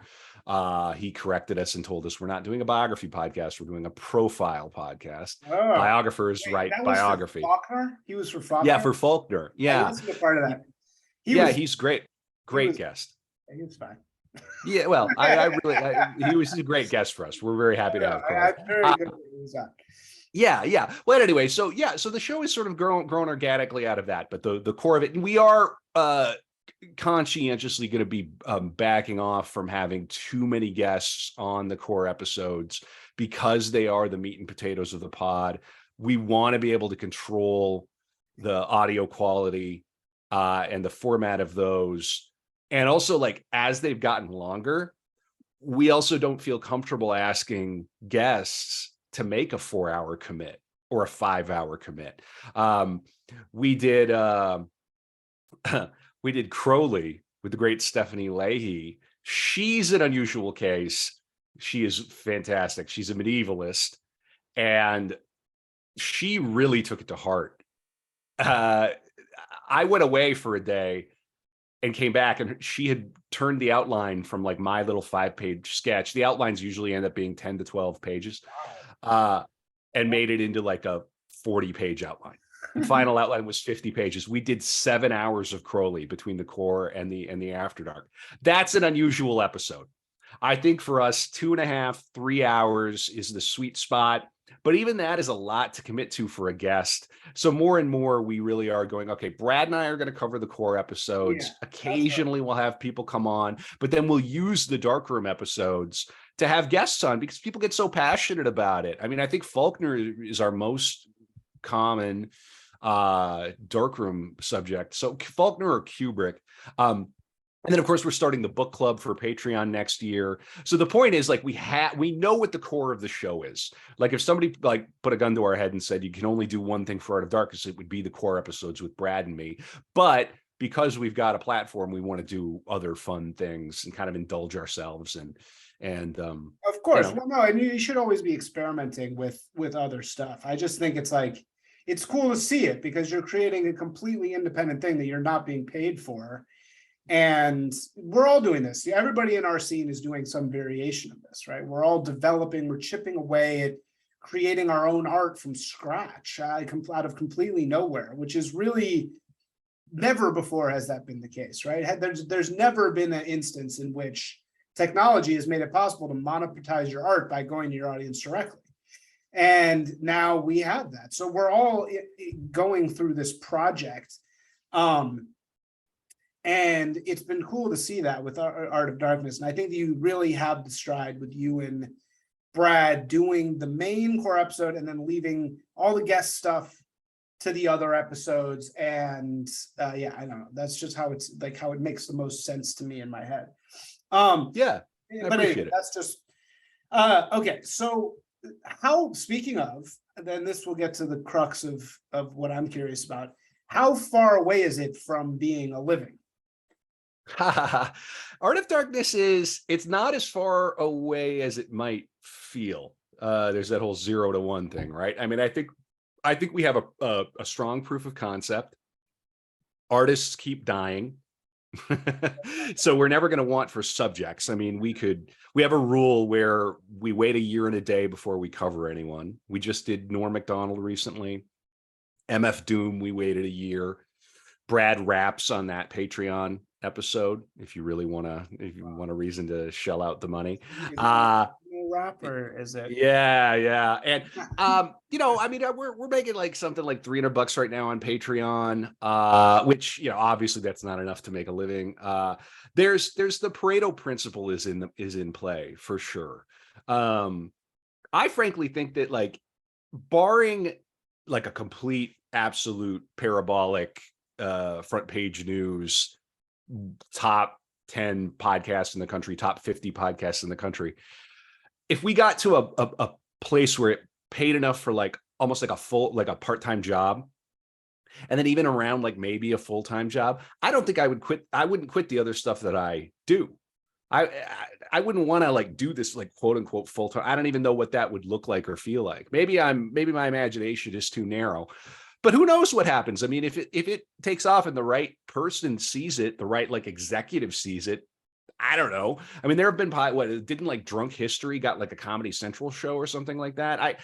He corrected us and told us we're not doing a biography podcast, we're doing a profile podcast. Biographers write biography.
Faulkner? He was for Faulkner?
Yeah, for Faulkner. Yeah.
I listened to part of that.
He's great. Great guest.
He was fine.
Yeah, well, he was a great guest for us. We're very happy to have Carl.
I'm very good he was on.
Yeah. Well, anyway, so the show is sort of grown organically out of that, but the core of it, we are conscientiously going to be backing off from having too many guests on the core episodes because they are the meat and potatoes of the pod. We want to be able to control the audio quality and the format of those. And also, like, as they've gotten longer, we also don't feel comfortable asking guests to make a 4-hour commit or a 5-hour commit. We did Crowley with the great Stephanie Leahy. She's an unusual case. She is fantastic. She's a medievalist, and she really took it to heart. I went away for a day and came back, and she had turned the outline from like my little 5-page sketch. The outlines usually end up being 10 to 12 pages, and made it into like a 40-page outline. The final outline was 50 pages. We did 7 hours of Crowley between the core and the After Dark. That's an unusual episode. I think for us, 2.5, 3 hours is the sweet spot. But even that is a lot to commit to for a guest. So more and more, we really are going, okay, Brad and I are going to cover the core episodes. Yeah, occasionally we'll have people come on, but then we'll use the darkroom episodes to have guests on because people get so passionate about it. I mean, I think Faulkner is our most common darkroom subject. So Faulkner or Kubrick. And then, of course, we're starting the book club for Patreon next year. So the point is, like, we know what the core of the show is. Like, if somebody like put a gun to our head and said you can only do one thing for Art of Darkness, it would be the core episodes with Brad and me. But because we've got a platform, we want to do other fun things and kind of indulge ourselves. And
of course, well, no, and you should always be experimenting with other stuff. I just think it's like it's cool to see it because you're creating a completely independent thing that you're not being paid for. And we're all doing this. Everybody in our scene is doing some variation of this, right? We're all developing, we're chipping away at creating our own art from scratch, out of completely nowhere, which is really never before has that been the case, right? There's never been an instance in which technology has made it possible to monetize your art by going to your audience directly. And now we have that. So we're all going through this project. And it's been cool to see that with Art of Darkness. And I think that you really have the stride with you and Brad doing the main core episode and then leaving all the guest stuff to the other episodes. And yeah, I don't know. That's just how it's like how it makes the most sense to me in my head.
Yeah,
but anyway, that's just okay. So how, speaking of, then this will get to the crux of what I'm curious about. How far away is it from being a living?
Art of Darkness it's not as far away as it might feel. There's that whole 0 to 1 thing, right? I mean, I think we have a strong proof of concept. Artists keep dying. So we're never going to want for subjects. I mean, we have a rule where we wait a year and a day before we cover anyone. We just did Norm Macdonald recently. MF Doom, we waited a year. Brad raps on that Patreon episode if you want a reason to shell out the money.
rap, or is it?
Yeah. And you know, I mean, we're making like something like $300 right now on Patreon, which, you know, obviously that's not enough to make a living. There's the Pareto principle is in play for sure. I frankly think that, like, barring like a complete absolute parabolic front page news, top 10 podcasts in the country, top 50 podcasts in the country, if we got to a place where it paid enough for like almost like a part-time job, and then even around like maybe a full-time job, I don't think I wouldn't quit the other stuff that I do. I wouldn't want to like do this like quote unquote full time. I don't even know what that would look like or feel like. Maybe my imagination is too narrow, but who knows what happens? I mean, if it takes off and the right person sees it, the right like executive sees it, I don't know. I mean, there have been didn't like Drunk History got like a Comedy Central show or something like that.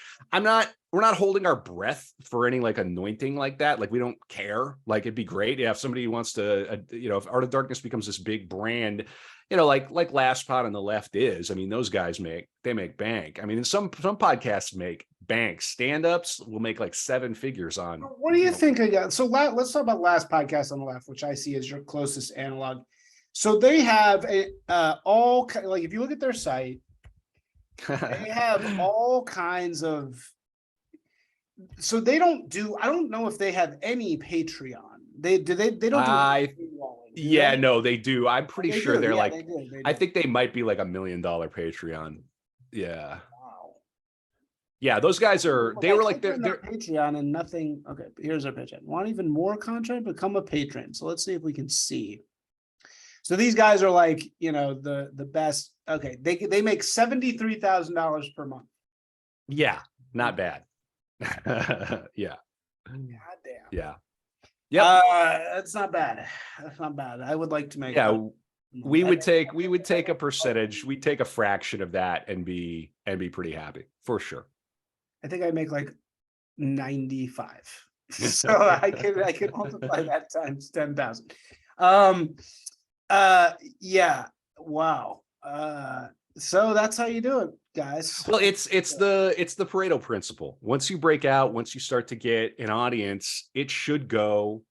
We're not holding our breath for any like anointing like that. Like, we don't care. Like, it'd be great if somebody wants to, you know, if Art of Darkness becomes this big brand, you know, like Last Pod on the Left is. I mean, those guys make bank. I mean, some podcasts make bank. Stand-ups will make like 7 figures on.
What do you think? So let's talk about Last Podcast on the Left, which I see as your closest analog. So they have all, like, if you look at their site, they have all kinds of. So they don't do. I don't know if they have any Patreon. They don't do.
Yeah, no, they do. I'm pretty sure they're like.
They do.
I think they might be like $1 million Patreon. Yeah.
Wow.
Yeah, those guys are. They were like
they're Patreon and nothing. Okay, here's our Patreon. Want even more content? Become a patron. So let's see if we can see. So these guys are like, you know, the best. Okay, they make $73,000 per month.
Yeah, not bad. Yeah.
God damn.
Yeah. Yeah.
That's not bad. That's not bad. I would like to make.
Yeah, we would take a percentage. We'd take a fraction of that and be pretty happy for sure.
I think I make like 95. So I can multiply that times 10,000. Yeah. Wow. So that's how you do it, guys.
Well, it's the Pareto principle. Once you break out, once you start to get an audience, it should go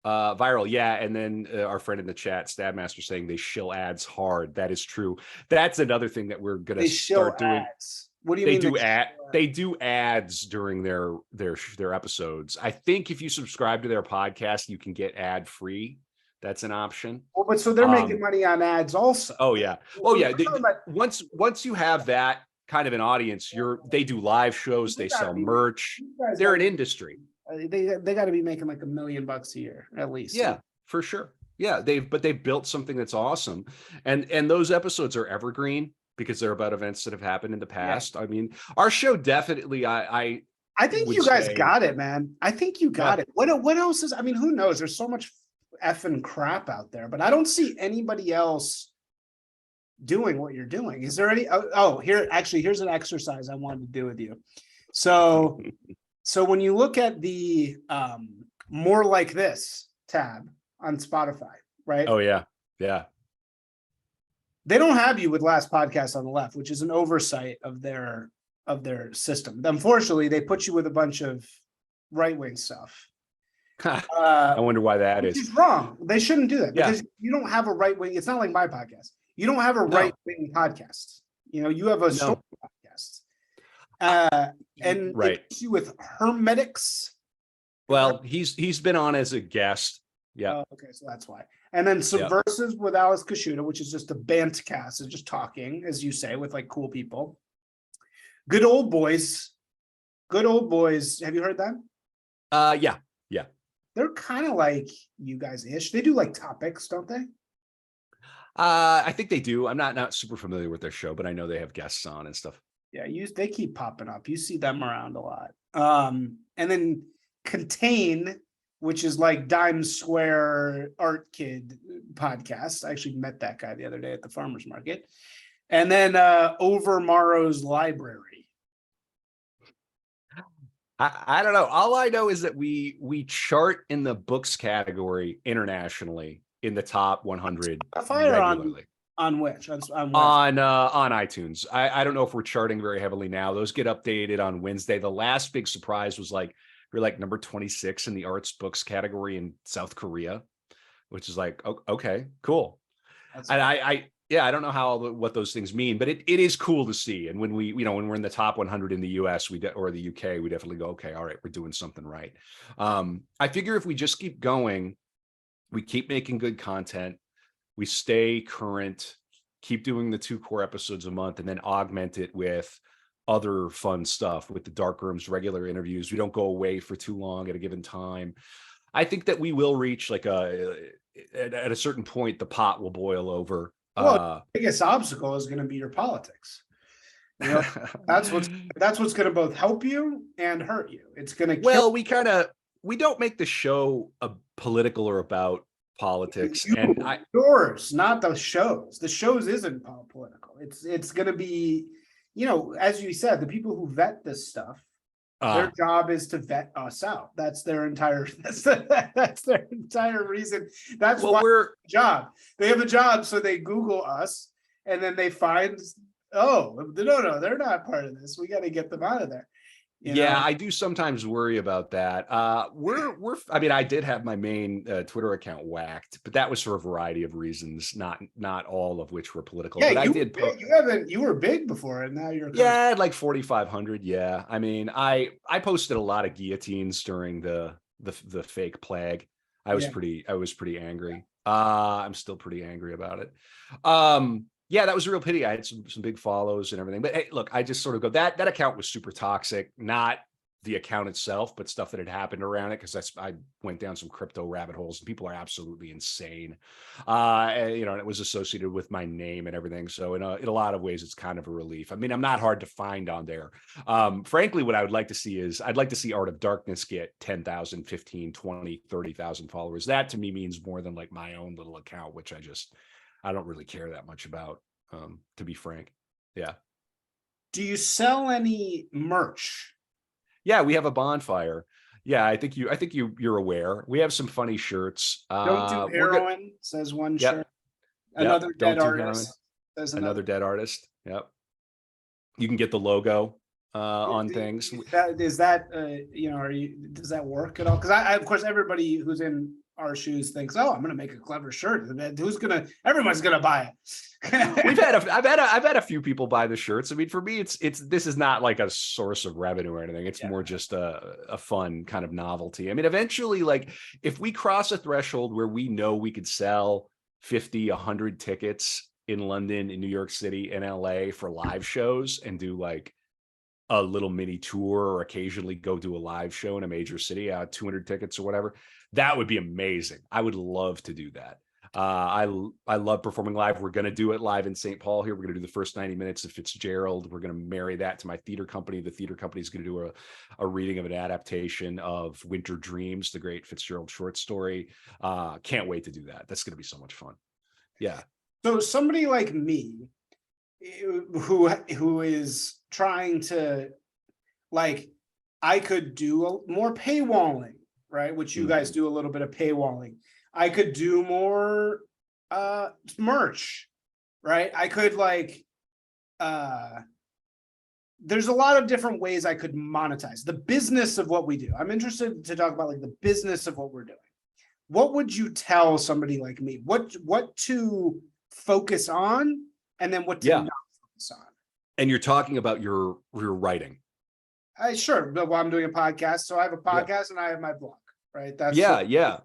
viral. Yeah. And then our friend in the chat, Stabmaster, saying they shill ads hard. That is true. That's another thing that we're gonna start doing.
Ads. What do you mean?
They do ads during their episodes. I think if you subscribe to their podcast, you can get ad free. That's an option.
Well, but so they're making money on ads also.
Oh yeah. Oh yeah. Once you have that kind of an audience, they do live shows, they sell merch. They're an industry.
They got to be making like $1 million a year at least.
Yeah, for sure. Yeah, they've built something that's awesome, and those episodes are evergreen because they're about events that have happened in the past. Yeah. I mean, our show definitely. I
think you guys got it, man. I think you got it. What else is? I mean, who knows? There's so much effing crap out there, but I don't see anybody else doing what you're doing. Is there any? Here's an exercise I wanted to do with you. So when you look at the More Like This tab on Spotify, right?
Oh yeah. Yeah.
They don't have you with Last Podcast on the Left, which is an oversight of their system. Unfortunately, they put you with a bunch of right-wing stuff.
I wonder why that is.
It's wrong. They shouldn't do that because you don't have a right-wing. It's not like my podcast. You don't have a right-wing podcast. You know, you have a story podcast. And
right.
You with Hermetics.
Well, he's been on as a guest. Yeah.
Okay, so that's why. And then Subversives with Alice Kashuta, which is just a bantcast, is just talking, as you say, with like cool people. Good Old Boys. Good Old Boys. Have you heard that?
Yeah.
They're kind of like you guys-ish. They do like topics, don't they?
I think they do. I'm not super familiar with their show, but I know they have guests on and stuff.
Yeah, they keep popping up. You see them around a lot. And then Contain, which is like Dime Square Art Kid podcast. I actually met that guy the other day at the farmer's market. And then Over Morrow's Library.
I don't know. All I know is that we chart in the books category internationally in the top 100
Fire
regularly.
On which? On where?
On iTunes. I don't know if we're charting very heavily now. Those get updated on Wednesday. The last big surprise was like we're like number 26 in the arts books category in South Korea, which is like, okay, cool.
That's
And I don't know what those things mean, but it is cool to see. And when when we're in the top 100 in the US or the UK, we definitely go, okay, all right, we're doing something right. I figure if we just keep going, we keep making good content, we stay current, keep doing the 2 core episodes a month, and then augment it with other fun stuff with the dark rooms, regular interviews. We don't go away for too long at a given time. I think that we will reach like at a certain point, the pot will boil over.
Well, the biggest obstacle is going to be your politics. You know, that's what's going to both help you and hurt you. It's going to
well, we don't make the show a political or about politics, and
yours, not the shows. The shows isn't political. It's going to be, as you said, the people who vet this stuff, their job is to vet us out. That's their entire reason. That's why we're job. They have a job, so they Google us and then they find, no, they're not part of this. We got to get them out of there.
Yeah, I do sometimes worry about that. I mean, I did have my main Twitter account whacked, but that was for a variety of reasons, not all of which were political.
Yeah,
but I did.
You were big before, and now you're.
Yeah, I had like 4,500. Yeah, I mean, I posted a lot of guillotines during the fake plague. I was pretty angry. I'm still pretty angry about it. Yeah, that was a real pity. I had some big follows and everything. But hey, look, I just sort of go, that account was super toxic, not the account itself, but stuff that had happened around it, because I went down some crypto rabbit holes and people are absolutely insane. And it was associated with my name and everything. So in a lot of ways, it's kind of a relief. I mean, I'm not hard to find on there. Frankly, what I would like to see is I'd like to see Art of Darkness get 10,000, 15, 20, 30,000 followers. That to me means more than like my own little account, which I don't really care that much about, to be frank. Yeah.
Do you sell any merch?
Yeah, we have a bonfire. Yeah, I think you're aware. We have some funny shirts.
Don't do heroin, says one shirt. Another dead artist says
another dead artist. Yep. You can get the logo on things.
Does that work at all? Because I of course everybody who's in our shoes thinks, oh, I'm going to make a clever shirt. Everyone's going to buy it.
I've had a few people buy the shirts. I mean, for me, this is not like a source of revenue or anything. It's more just a fun kind of novelty. I mean, eventually, like if we cross a threshold where we know we could sell 50, 100 tickets in London, in New York City, in LA for live shows and do like a little mini tour or occasionally go do a live show in a major city, 200 tickets or whatever, that would be amazing. I would love to do that. I love performing live. We're going to do it live in St. Paul here. We're going to do the first 90 minutes of Fitzgerald. We're going to marry that to my theater company. The theater company is going to do a reading of an adaptation of Winter Dreams, the great Fitzgerald short story. Can't wait to do that. That's going to be so much fun. Yeah.
So somebody like me who is trying to, like, I could do more paywalling, right? Which you guys do a little bit of paywalling. I could do more merch, right? I could there's a lot of different ways I could monetize the business of what we do. I'm interested to talk about like the business of what we're doing. What would you tell somebody like me? What to focus on and then what to not focus on?
And you're talking about your writing.
Sure. Well, I'm doing a podcast. So I have a podcast and I have my blog, right? That's
yeah.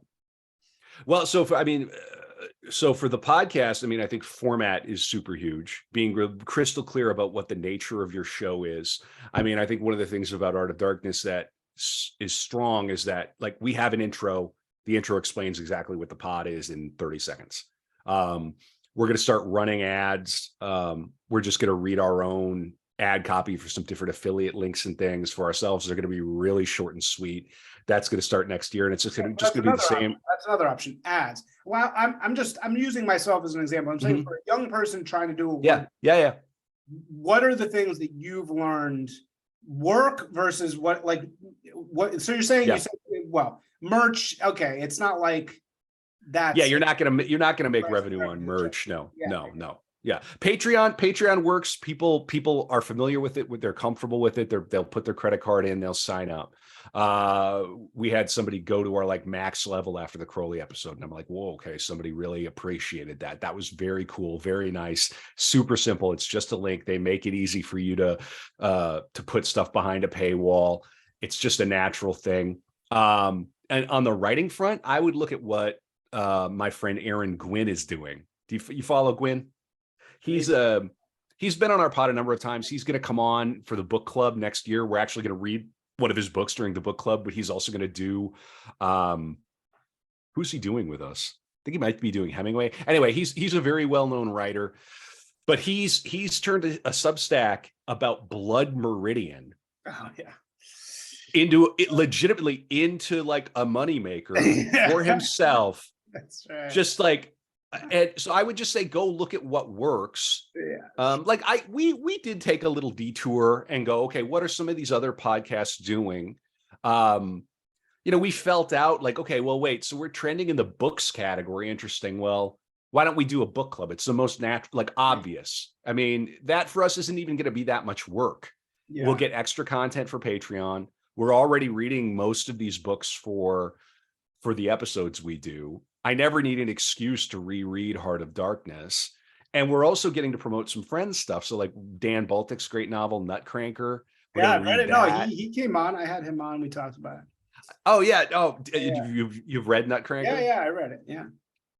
Well, so for the podcast, I mean, I think format is super huge. Being crystal clear about what the nature of your show is. I mean, I think one of the things about Art of Darkness that is strong is that, like, we have an intro. The intro explains exactly what the pod is in 30 seconds. We're going to start running ads. We're just going to read our own ad copy for some different affiliate links and things for ourselves. They're going to be really short and sweet. That's going to start next year, and it's just going to be the same.
That's another option. Ads. Well, I'm using myself as an example. I'm saying for a young person trying to do
yeah.
What are the things that you've learned work versus what? So you're saying you said, well, merch. Okay, it's not like That's
Yeah, you're not gonna make
Right,
revenue on
revenue
merch. No,
Yeah.
no. Yeah, Patreon works. People are familiar with it. They're comfortable with it. They'll put their credit card in. They'll sign up. We had somebody go to our like max level after the Crowley episode, and I'm like, whoa, okay, somebody really appreciated that. That was very cool, very nice, super simple. It's just a link. They make it easy for you to put stuff behind a paywall. It's just a natural thing. And on the writing front, I would look at what my friend Aaron Gwynn is doing. Do you follow Gwynn? He's been on our pod a number of times. He's going to come on for the book club next year. We're actually going to read one of his books during the book club, but he's also going to do who's he doing with us? I think he might be doing Hemingway. Anyway, he's a very well-known writer, but he's turned a Substack about Blood Meridian.
Oh yeah.
Legitimately into like a moneymaker for himself.
That's right.
Just like, and so I would just say, go look at what works.
Yeah.
Like we did take a little detour and go, okay, what are some of these other podcasts doing? We felt out like, okay, well, wait, so we're trending in the books category. Interesting. Well, why don't we do a book club? It's the most natural, like obvious. I mean, that for us isn't even going to be that much work.
Yeah.
We'll get extra content for Patreon. We're already reading most of these books for the episodes we do. I never need an excuse to reread Heart of Darkness. And we're also getting to promote some Friends stuff. So like Dan Baltic's great novel, Nutcracker.
Yeah, I read it. No, he came on. I had him on. We talked about it.
Oh, yeah. Oh,
Yeah.
You've read Nutcracker?
Yeah, I read it. Yeah.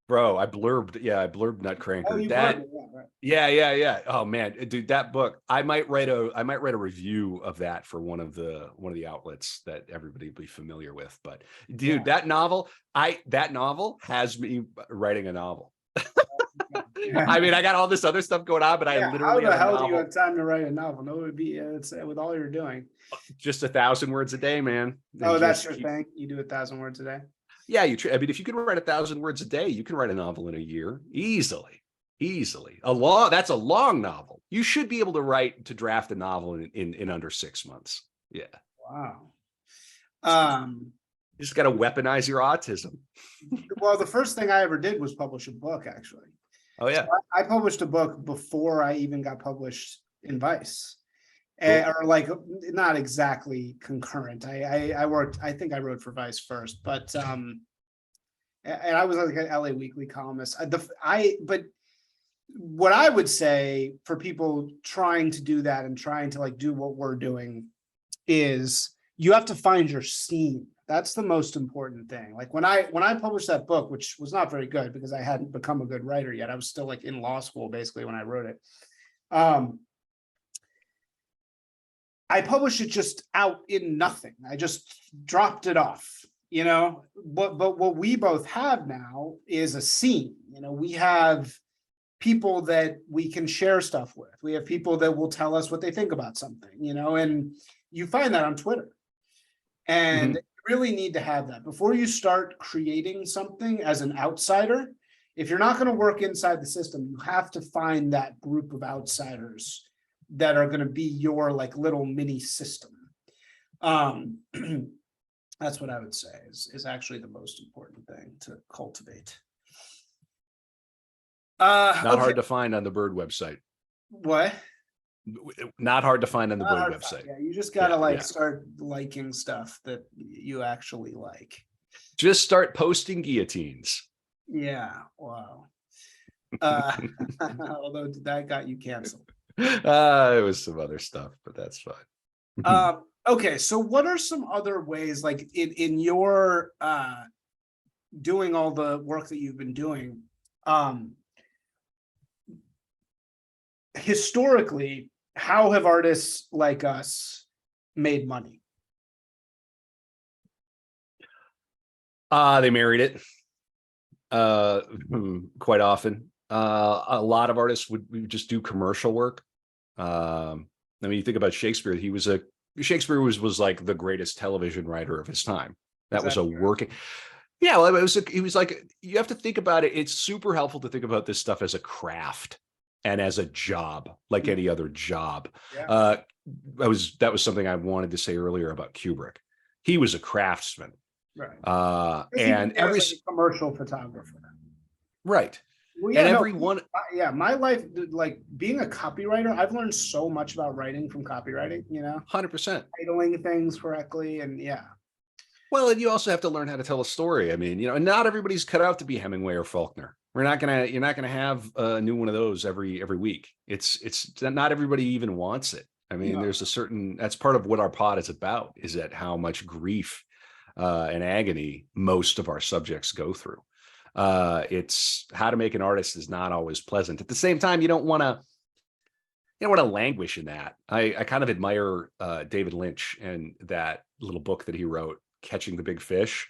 Bro, I blurbed Nutcracker.
Oh,
that,
read it. Right.
Yeah. Oh man, dude, that book. I might write a review of that for one of the outlets that everybody will be familiar with. But dude, that novel has me writing a novel. I mean, I got all this other stuff going on, but I literally
how the hell do you have time to write a novel? No, it would be it's with all you're doing.
Just 1,000 words a day, man.
Oh, that's your thing. You do 1,000 words a day.
Yeah, I mean, if you can write 1,000 words a day, you can write a novel in a year easily. That's a long novel. You should be able to draft a novel in under 6 months. Yeah.
Wow.
You just got to weaponize your autism.
Well, the first thing I ever did was publish a book, actually.
Oh yeah.
So I published a book before I even got published in Vice.
Cool.
Or like not exactly concurrent. I think I wrote for Vice first, but and I was like an LA Weekly columnist. But what I would say for people trying to do that and trying to like do what we're doing is you have to find your scene. That's the most important thing. Like when I published that book, which was not very good because I hadn't become a good writer yet. I was still like in law school basically when I wrote it. I published it just out in nothing. I just dropped it off, but what we both have now is a scene. We have people that we can share stuff with. We have people that will tell us what they think about something, and you find that on Twitter. And you really need to have that before you start creating something as an outsider. If you're not going to work inside the system, you have to find that group of outsiders that are going to be your like little mini system. That's what I would say is actually the most important thing to cultivate.
Not hard to find on the Bird website.
What?
Not hard to find on the Bird website.
Yeah, you just gotta start liking stuff that you actually like.
Just start posting guillotines.
Yeah. Wow. Although that got you canceled.
It was some other stuff, but that's fine.
Okay, so what are some other ways, like in your doing all the work that you've been doing, historically, how have artists like us made money?
They married it quite often. A lot of artists would just do commercial work. I mean, you think about Shakespeare. Shakespeare was like the greatest television writer of his time. That was a working. Yeah, well, he was like, you have to think about it. It's super helpful to think about this stuff as a craft and as a job, like any other job.
Yeah.
That was something I wanted to say earlier about Kubrick. He was a craftsman.
Right.
And every
like a commercial photographer.
right.
Well,
And
yeah, no,
everyone,
yeah, my life, like being a copywriter, I've learned so much about writing from copywriting,
100%.
titling things correctly. And yeah.
Well, and you also have to learn how to tell a story. I mean, and not everybody's cut out to be Hemingway or Faulkner. You're not gonna have a new one of those every week. It's not everybody even wants it. I mean,
No.
there's that's part of what our pod is about, is that how much grief and agony most of our subjects go through. It's how to make an artist is not always pleasant. At the same time, you don't want to languish in that. I kind of admire David Lynch and that little book that he wrote, Catching the Big Fish.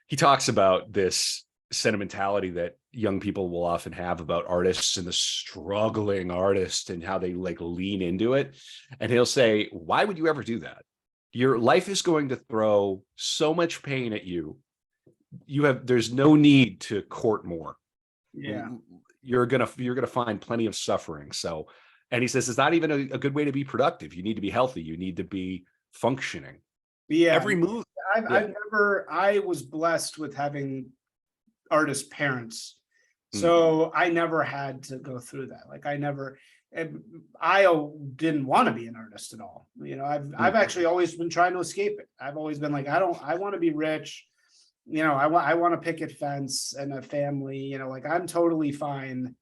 He talks about this sentimentality that young people will often have about artists and the struggling artist and how they like lean into it. And he'll say, why would you ever do that? Your life is going to throw so much pain at you. There's no need to court more.
Yeah.
You're gonna find plenty of suffering. So, and he says it's not even a good way to be productive. You need to be healthy. You need to be functioning.
Yeah.
Every move.
I was blessed with having artist parents. So I never had to go through that. Like I didn't want to be an artist at all. I've actually always been trying to escape it. I've always been like, I want to be rich. I want a picket fence and a family, like I'm totally fine.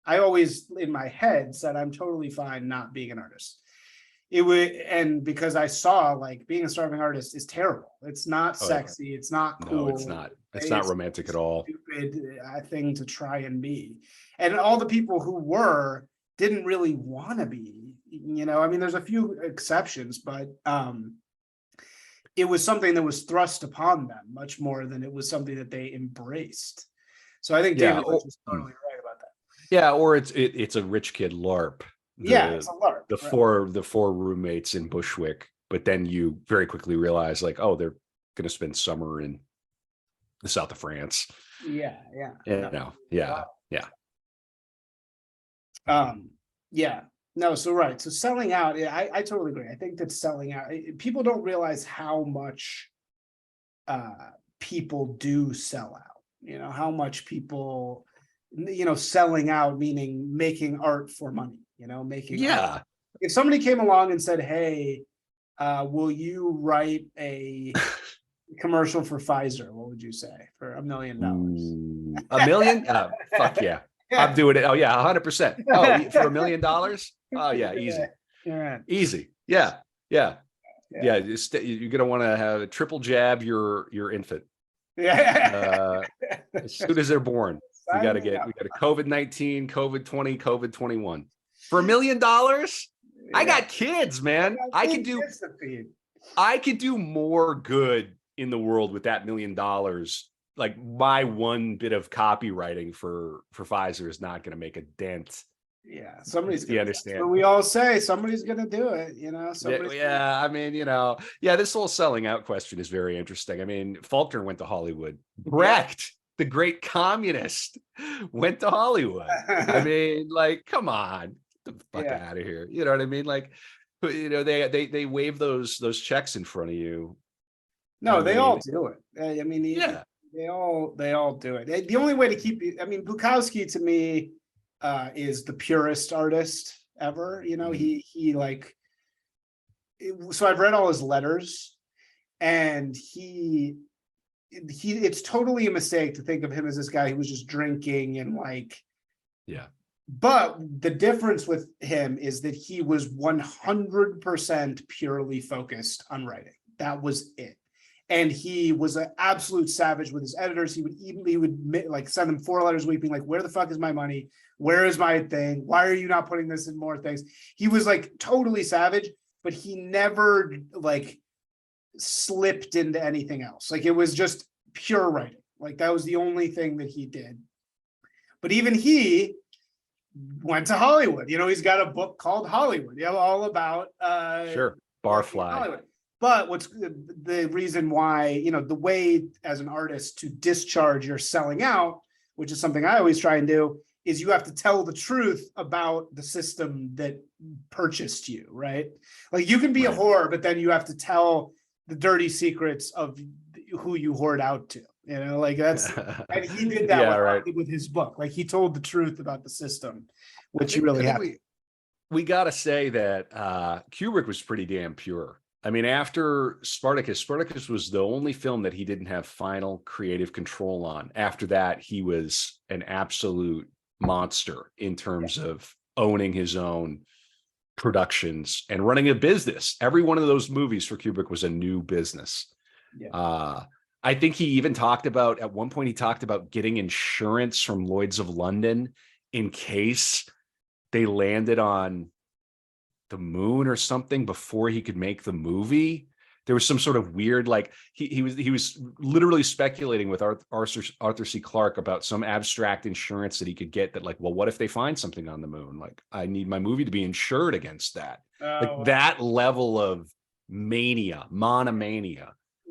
I always in my head said I'm totally fine not being an artist. And because I saw like being a starving artist is terrible. It's not sexy. It's not cool.
No, it's not. It's not romantic at all.
Stupid thing to try and be. And all the people who didn't really want to be, I mean, there's a few exceptions, but it was something that was thrust upon them much more than it was something that they embraced. So I think David Lynch is totally right about that.
Yeah, or it's a rich kid LARP.
It's a LARP.
The four roommates in Bushwick, but then you very quickly realize like, oh, they're going to spend summer in the south of France.
Yeah. No, so right. So selling out, I totally agree. I think that selling out, people don't realize how much people do sell out, how much people, selling out, meaning making art for money, making art. If somebody came along and said, hey, will you write a commercial for Pfizer? What would you say for $1 million?
$1 million? Fuck yeah. I'm doing it. Oh yeah, 100%. Oh, for $1 million? Oh yeah, easy.
Yeah.
Easy. Yeah. You're gonna want to have a triple jab your infant.
Yeah.
As soon as they're born, we got a COVID-19, COVID-20, COVID-21 for $1 million. I got kids, man. I could do more good in the world with that $1 million. Like my one bit of copywriting for Pfizer is not going to make a dent.
Yeah, somebody's
gonna understand.
But we all say somebody's going to do it,
I mean, this whole selling out question is very interesting. I mean, Faulkner went to Hollywood. Brecht, the great communist, went to Hollywood. I mean, like, come on, get the fuck out of here. You know what I mean? Like, they wave those checks in front of you.
No, they all do it. I mean, they all do it. The only way to keep you, I mean, Bukowski to me is the purest artist ever. He like, so I've read all his letters, and it's totally a mistake to think of him as this guy who was just drinking and like, but the difference with him is that he was 100% purely focused on writing. That was it. And he was an absolute savage with his editors. He would like send them 4 letters weeping, like, where the fuck is my money? Where is my thing? Why are you not putting this in more things? He was like totally savage, but he never like slipped into anything else. Like it was just pure writing. Like that was the only thing that he did. But even he went to Hollywood. He's got a book called Hollywood, all about
Barfly.
Hollywood. But what's the reason why, the way as an artist to discharge your selling out, which is something I always try and do, is you have to tell the truth about the system that purchased you, right? Like you can be a whore, but then you have to tell the dirty secrets of who you hoard out to, like that's, and he did that
Yeah, right.
with his book. Like he told the truth about the system,
I
which you
think,
really have.
we got to say that Kubrick was pretty damn pure. I mean, after Spartacus was the only film that he didn't have final creative control on. After that, he was an absolute monster in terms of owning his own productions and running a business. Every one of those movies for Kubrick was a new business. I think he even talked about, at one point, he talked about getting insurance from Lloyd's of London in case they landed on the moon or something before he could make the movie. There was some sort of weird, like he was literally speculating with Arthur C. Clarke about some abstract insurance that he could get, that like, well, what if they find something on the moon? Like, I need my movie to be insured against that. That level of monomania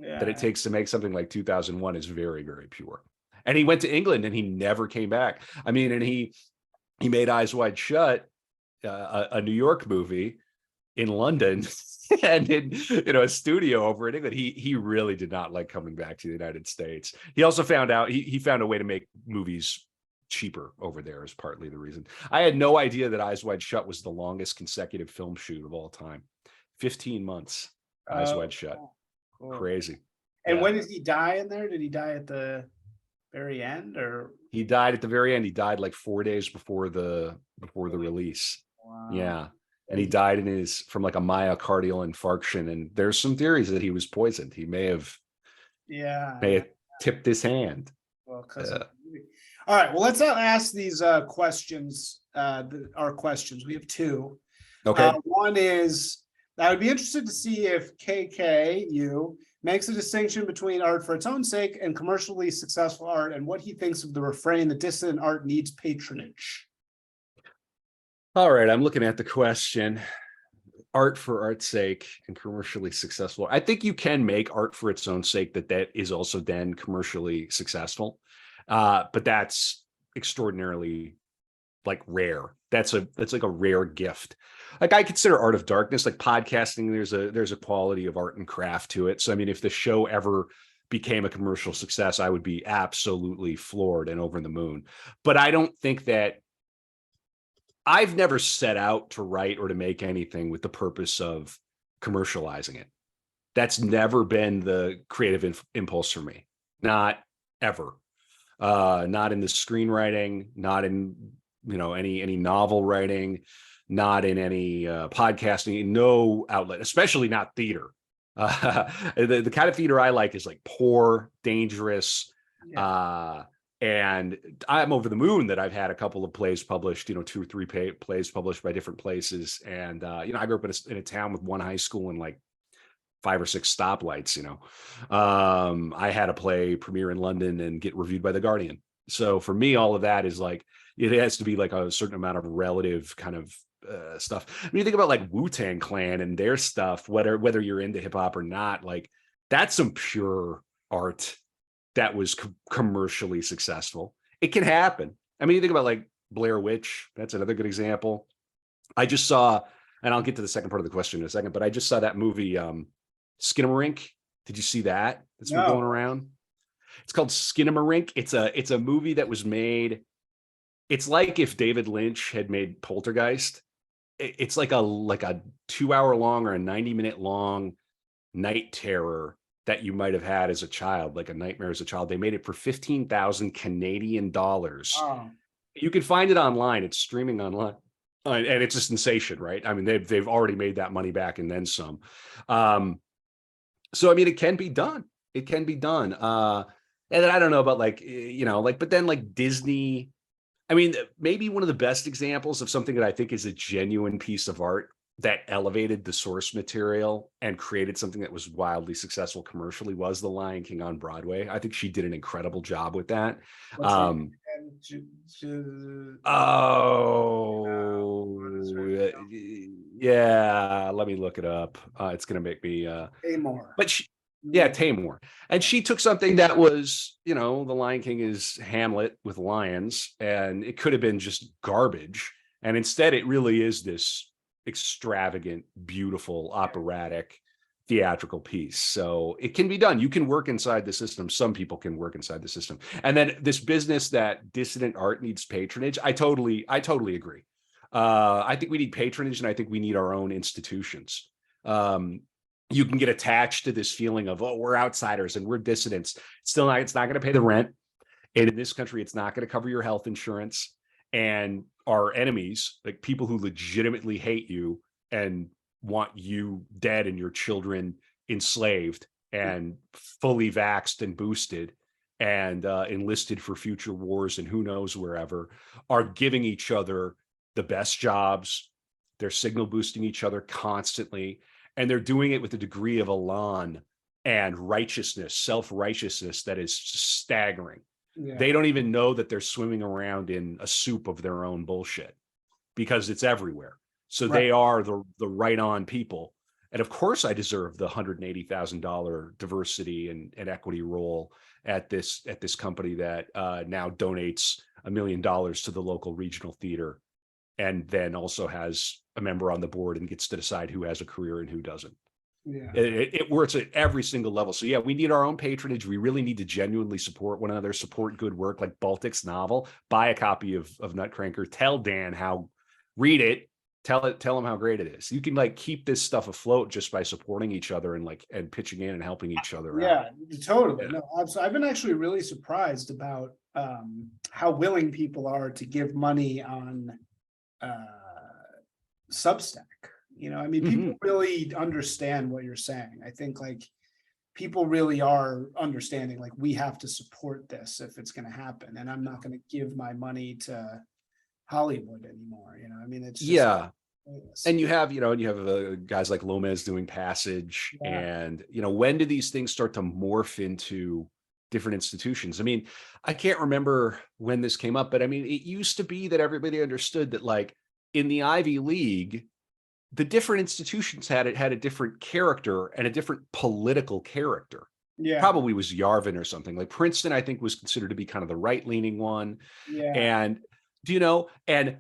that it takes to make something like 2001 is very, very pure. And he went to England and he never came back. I mean, and he made Eyes Wide Shut, a New York movie in London and in a studio over in England. He really did not like coming back to the United States. He also found out he found a way to make movies cheaper over there, is partly the reason. I had no idea that Eyes Wide Shut was the longest consecutive film shoot of all time. 15 months. Eyes Wide Shut. Cool. Crazy.
And when did he die in there? Did he die at the very end, or
he died at the very end? He died like 4 days before the release. Wow. Yeah. And he died from like a myocardial infarction. And there's some theories that he was poisoned. He may have tipped his hand.
Well, all right. Well, let's ask these questions. Our questions. We have two.
Okay.
One is, I would be interested to see if KKU makes a distinction between art for its own sake and commercially successful art, and what he thinks of the refrain that dissident art needs patronage.
All right, I'm looking at the question. Art for art's sake and commercially successful. I think you can make art for its own sake that is also then commercially successful. But that's extraordinarily like rare. That's like a rare gift. Like I consider Art of Darkness, like podcasting, there's a quality of art and craft to it. So I mean, if the show ever became a commercial success, I would be absolutely floored and over the moon. But I don't think that, I've never set out to write or to make anything with the purpose of commercializing it. That's never been the creative impulse for me. Not ever. Not in the screenwriting, not in any novel writing, not in any podcasting, no outlet, especially not theater. The kind of theater I like is like poor, dangerous, and I'm over the moon that I've had a couple of plays published, 2 or 3 plays published by different places. And, I grew up in a town with one high school and like 5 or 6 stoplights, I had a play premiere in London and get reviewed by The Guardian. So for me, all of that is like, it has to be like a certain amount of relative kind of stuff. When you think about like Wu-Tang Clan and their stuff, whether you're into hip hop or not, like that's some pure art that was commercially successful. It can happen. I mean, you think about like Blair Witch. That's another good example. I just saw, and I'll get to the second part of the question in a second, but I just saw that movie, Skinamarink. Did you see that? That's been going around. It's called Skinamarink. It's a movie that was made. It's like if David Lynch had made Poltergeist. It's like a 2-hour long or a 90-minute long night terror that you might have had as a child, like a nightmare as a child. They made it for 15,000 Canadian dollars. Oh. You can find it online. It's streaming online. And it's a sensation, right? I mean, they've already made that money back and then some. So, I mean, it can be done. It can be done. And I don't know about but then like Disney, I mean, maybe one of the best examples of something that I think is a genuine piece of art that elevated the source material and created something that was wildly successful commercially was The Lion King on Broadway. I think she did an incredible job with that. Yeah, let me look it up. It's going to make me
Tamor.
But Tamor. And she took something that was, The Lion King is Hamlet with lions, and it could have been just garbage. And instead it really is this extravagant, beautiful, operatic theatrical piece. So it can be done. You can work inside the system. Some people can work inside the system. And then this business that dissident art needs patronage, I totally agree. I think we need patronage, and I think we need our own institutions. You can get attached to this feeling of, oh, we're outsiders and we're dissidents. It's not going to pay the rent. And in this country, it's not going to cover your health insurance. And our enemies, like people who legitimately hate you and want you dead and your children enslaved and fully vaxxed and boosted and enlisted for future wars and who knows wherever, are giving each other the best jobs. They're signal boosting each other constantly, and they're doing it with a degree of elan and righteousness, self-righteousness, that is staggering.
Yeah.
They don't even know that they're swimming around in a soup of their own bullshit because it's everywhere. So
Right.
they are the right on people. And of course I deserve the $180,000 diversity and equity role at this company that now donates $1 million to the local regional theater, and then also has a member on the board and gets to decide who has a career and who doesn't.
Yeah.
It works at every single level. So yeah, we need our own patronage. We really need to genuinely support one another, support good work like Baltic's novel. Buy a copy of Nutcracker. Tell Dan read it. Tell him how great it is. You can like keep this stuff afloat just by supporting each other and pitching in and helping each other out.
Yeah, totally.
Yeah.
No, I've been actually really surprised about how willing people are to give money on Substack. You know, I mean, people really understand what you're saying. I think like people really are understanding, like, we have to support this if it's going to happen. And I'm not going to give my money to Hollywood anymore. You know, I mean, it's just,
Yeah. And you have guys like Lomez doing Passage.
Yeah.
And, when do these things start to morph into different institutions? I mean, I can't remember when this came up, but I mean, it used to be that everybody understood that, like, in the Ivy League, the different institutions had a different character and a different political character.
yeah,
Probably was Yarvin or something. Like Princeton, I think, was considered to be kind of the right-leaning one.
yeah,
And and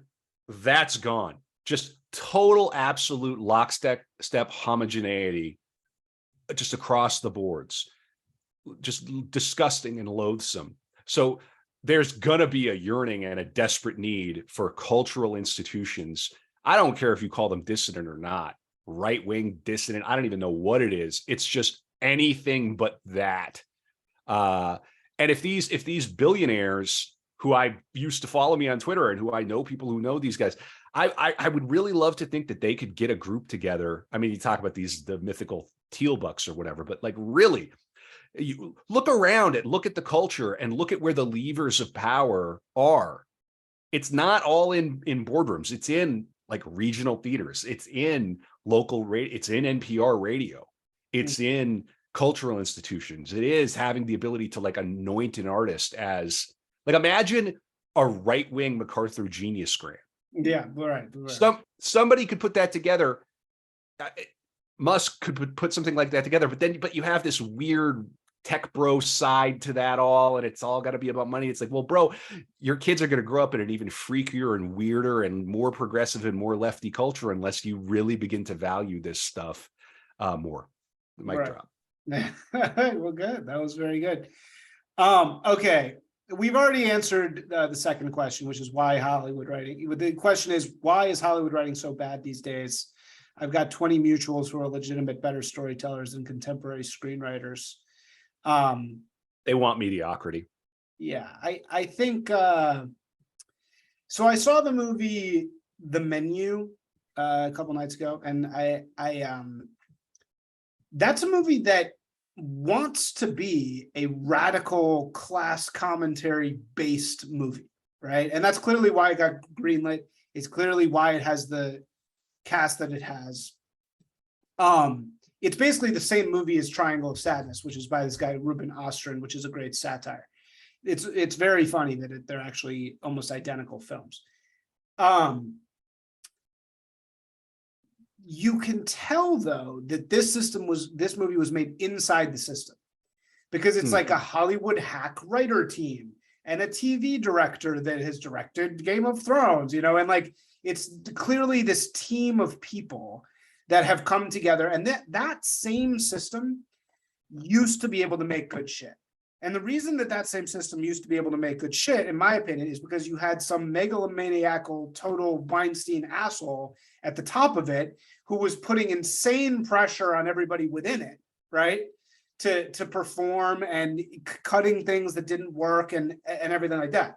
that's gone. Just total, absolute lockstep homogeneity just across the boards. Just disgusting and loathsome. So there's gonna be a yearning and a desperate need for cultural institutions. I don't care if you call them dissident or not, right-wing dissident. I don't even know what it is. It's just anything but that. And if these billionaires who I used to follow me on Twitter and who I know people who know these guys, I would really love to think that they could get a group together. I mean, you talk about the mythical teal bucks or whatever, but like really, you look around and look at the culture and look at where the levers of power are. It's not all in boardrooms. It's in like regional theaters. It's in local radio. It's in NPR radio. It's in cultural institutions. It is having the ability to like anoint an artist as, like, imagine a right-wing MacArthur Genius Grant.
yeah, right.
Somebody could put that together. Musk could put something like that together, but you have this weird tech bro side to that all, and it's all got to be about money. It's like, well, bro, your kids are going to grow up in an even freakier and weirder and more progressive and more lefty culture unless you really begin to value this stuff more. Mic drop.
Well, good. That was very good. Okay. We've already answered the second question, which is why Hollywood writing. The question is, why is Hollywood writing so bad these days? I've got 20 mutuals who are legitimate, better storytellers than contemporary screenwriters.
They want mediocrity.
Yeah, I think so. I saw the movie The Menu a couple nights ago, and I that's a movie that wants to be a radical class commentary based movie, right? And that's clearly why it got greenlit. It's clearly why it has the cast that it has. It's basically the same movie as Triangle of Sadness, which is by this guy Ruben Östlund, which is a great satire. It's very funny that they're actually almost identical films. You can tell though that this movie was made inside the system, because it's like a Hollywood hack writer team and a TV director that has directed Game of Thrones, and like it's clearly this team of people that have come together, and that same system used to be able to make good shit. And the reason that same system used to be able to make good shit, in my opinion, is because you had some megalomaniacal, total Weinstein asshole at the top of it who was putting insane pressure on everybody within it, right? To perform and cutting things that didn't work and everything like that.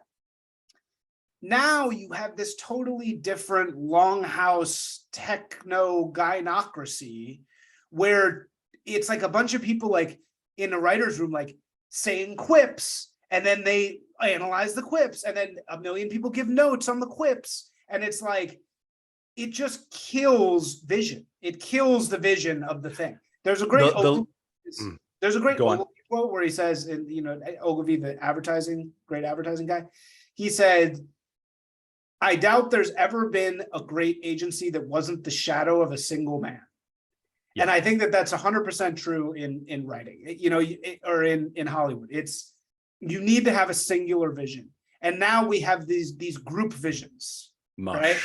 Now you have this totally different longhouse techno gynocracy where it's like a bunch of people like in a writer's room, like saying quips, and then they analyze the quips, and then a million people give notes on the quips. And it's like, it just kills vision. It kills the vision of the thing. There's a great there's a great quote where he says, in, you know, Ogilvy, the great advertising guy, he said, I doubt there's ever been a great agency that wasn't the shadow of a single man. Yeah. And I think that that's 100% true in writing, you know, or in Hollywood. It's, you need to have a singular vision. And now we have these group visions, right?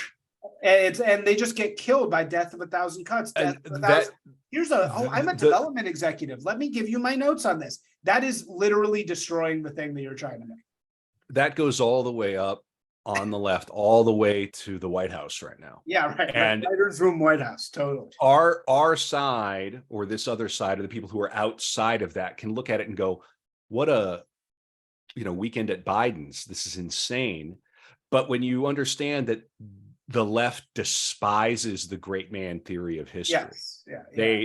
And they just get killed by death of a thousand cuts. I'm a development executive. Let me give you my notes on this. That is literally destroying the thing that you're trying to make.
That goes all the way up on the left, all the way to the White House right now.
Yeah, right.
And
writer's room, White House, totally.
Our side, or this other side of the people who are outside of that, can look at it and go, what a, you know, weekend at Biden's. This is insane. But when you understand that the left despises the great man theory of history,
yes. Yeah,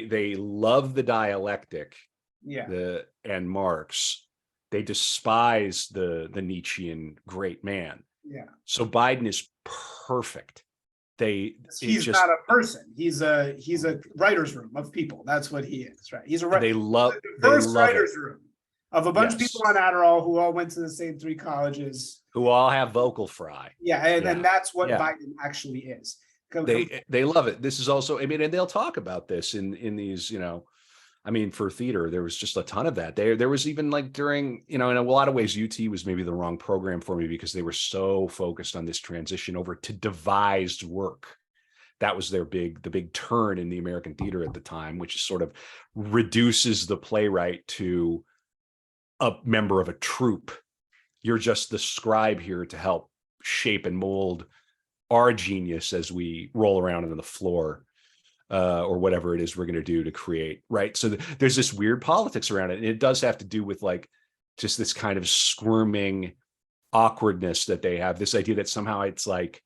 they love the dialectic, and Marx. They despise the Nietzschean great man.
Yeah.
So Biden is perfect.
He's not a person. He's a writer's room of people. That's what he is, right? He's a
they love
writer's room of a bunch of people on Adderall who all went to the same 3 colleges,
who all have vocal fry.
Yeah, and that's what Biden actually is.
They love it. This is also, I mean, and they'll talk about this in these, you know, I mean, for theater, there was just a ton of that. There was even like during, you know, in a lot of ways, UT was maybe the wrong program for me because they were so focused on this transition over to devised work. That was the big turn in the American theater at the time, which sort of reduces the playwright to a member of a troupe. You're just the scribe here to help shape and mold our genius as we roll around on the floor. Or whatever it is we're going to do to create, right? So there's this weird politics around it. And it does have to do with like just this kind of squirming awkwardness that they have, this idea that somehow it's like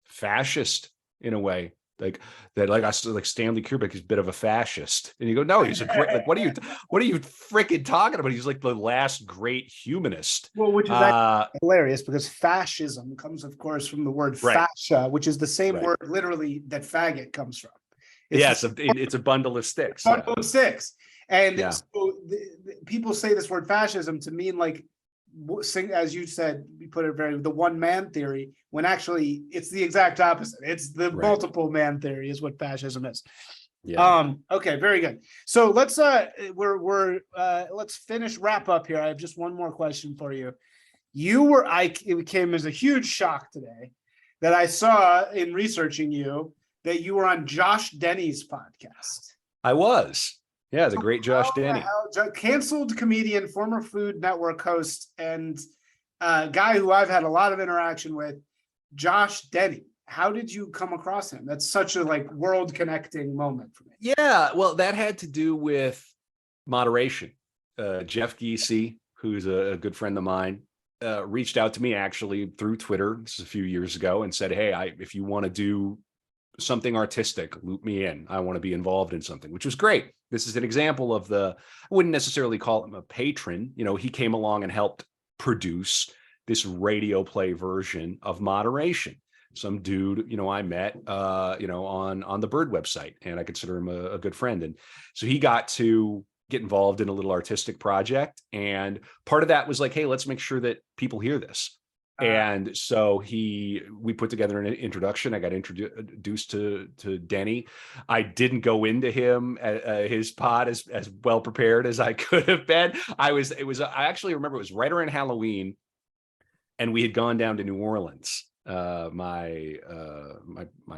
fascist in a way, like that, like Stanley Kubrick is a bit of a fascist. And you go, no, he's a great, like, what are you freaking talking about? He's like the last great humanist.
Well, which is hilarious because fascism comes, of course, from the word fascia, which is the same word literally that faggot comes from.
It's a bundle of sticks.
Bundle of sticks. And so people say this word fascism to mean like, as you said, you put it the one man theory, when actually it's the exact opposite. It's the multiple man theory is what fascism is. Yeah. Okay, very good. So let's let's wrap up here. I have just one more question for you. It came as a huge shock today that I saw in researching you that you were on Josh Denny's podcast.
I was. Yeah, the great Josh Denny.
Canceled comedian, former Food Network host, and guy who I've had a lot of interaction with, Josh Denny. How did you come across him? That's such a like world connecting moment for me.
Yeah, well, that had to do with moderation. Jeff Giese, who's a good friend of mine, reached out to me actually through Twitter. This is a few years ago, and said, "Hey, if you want to do something artistic, loop me in. I want to be involved in something," which was great. This is an example of I wouldn't necessarily call him a patron. You know, he came along and helped produce this radio play version of Moderation. Some dude, you know, I met, you know, on the Bird website, and I consider him a good friend. And so he got to get involved in a little artistic project. And part of that was like, hey, let's make sure that people hear this. And so we put together an introduction. I got introduced to Denny. I didn't go into his pod as well prepared as I could have been. I actually remember it was right around Halloween, and we had gone down to New Orleans my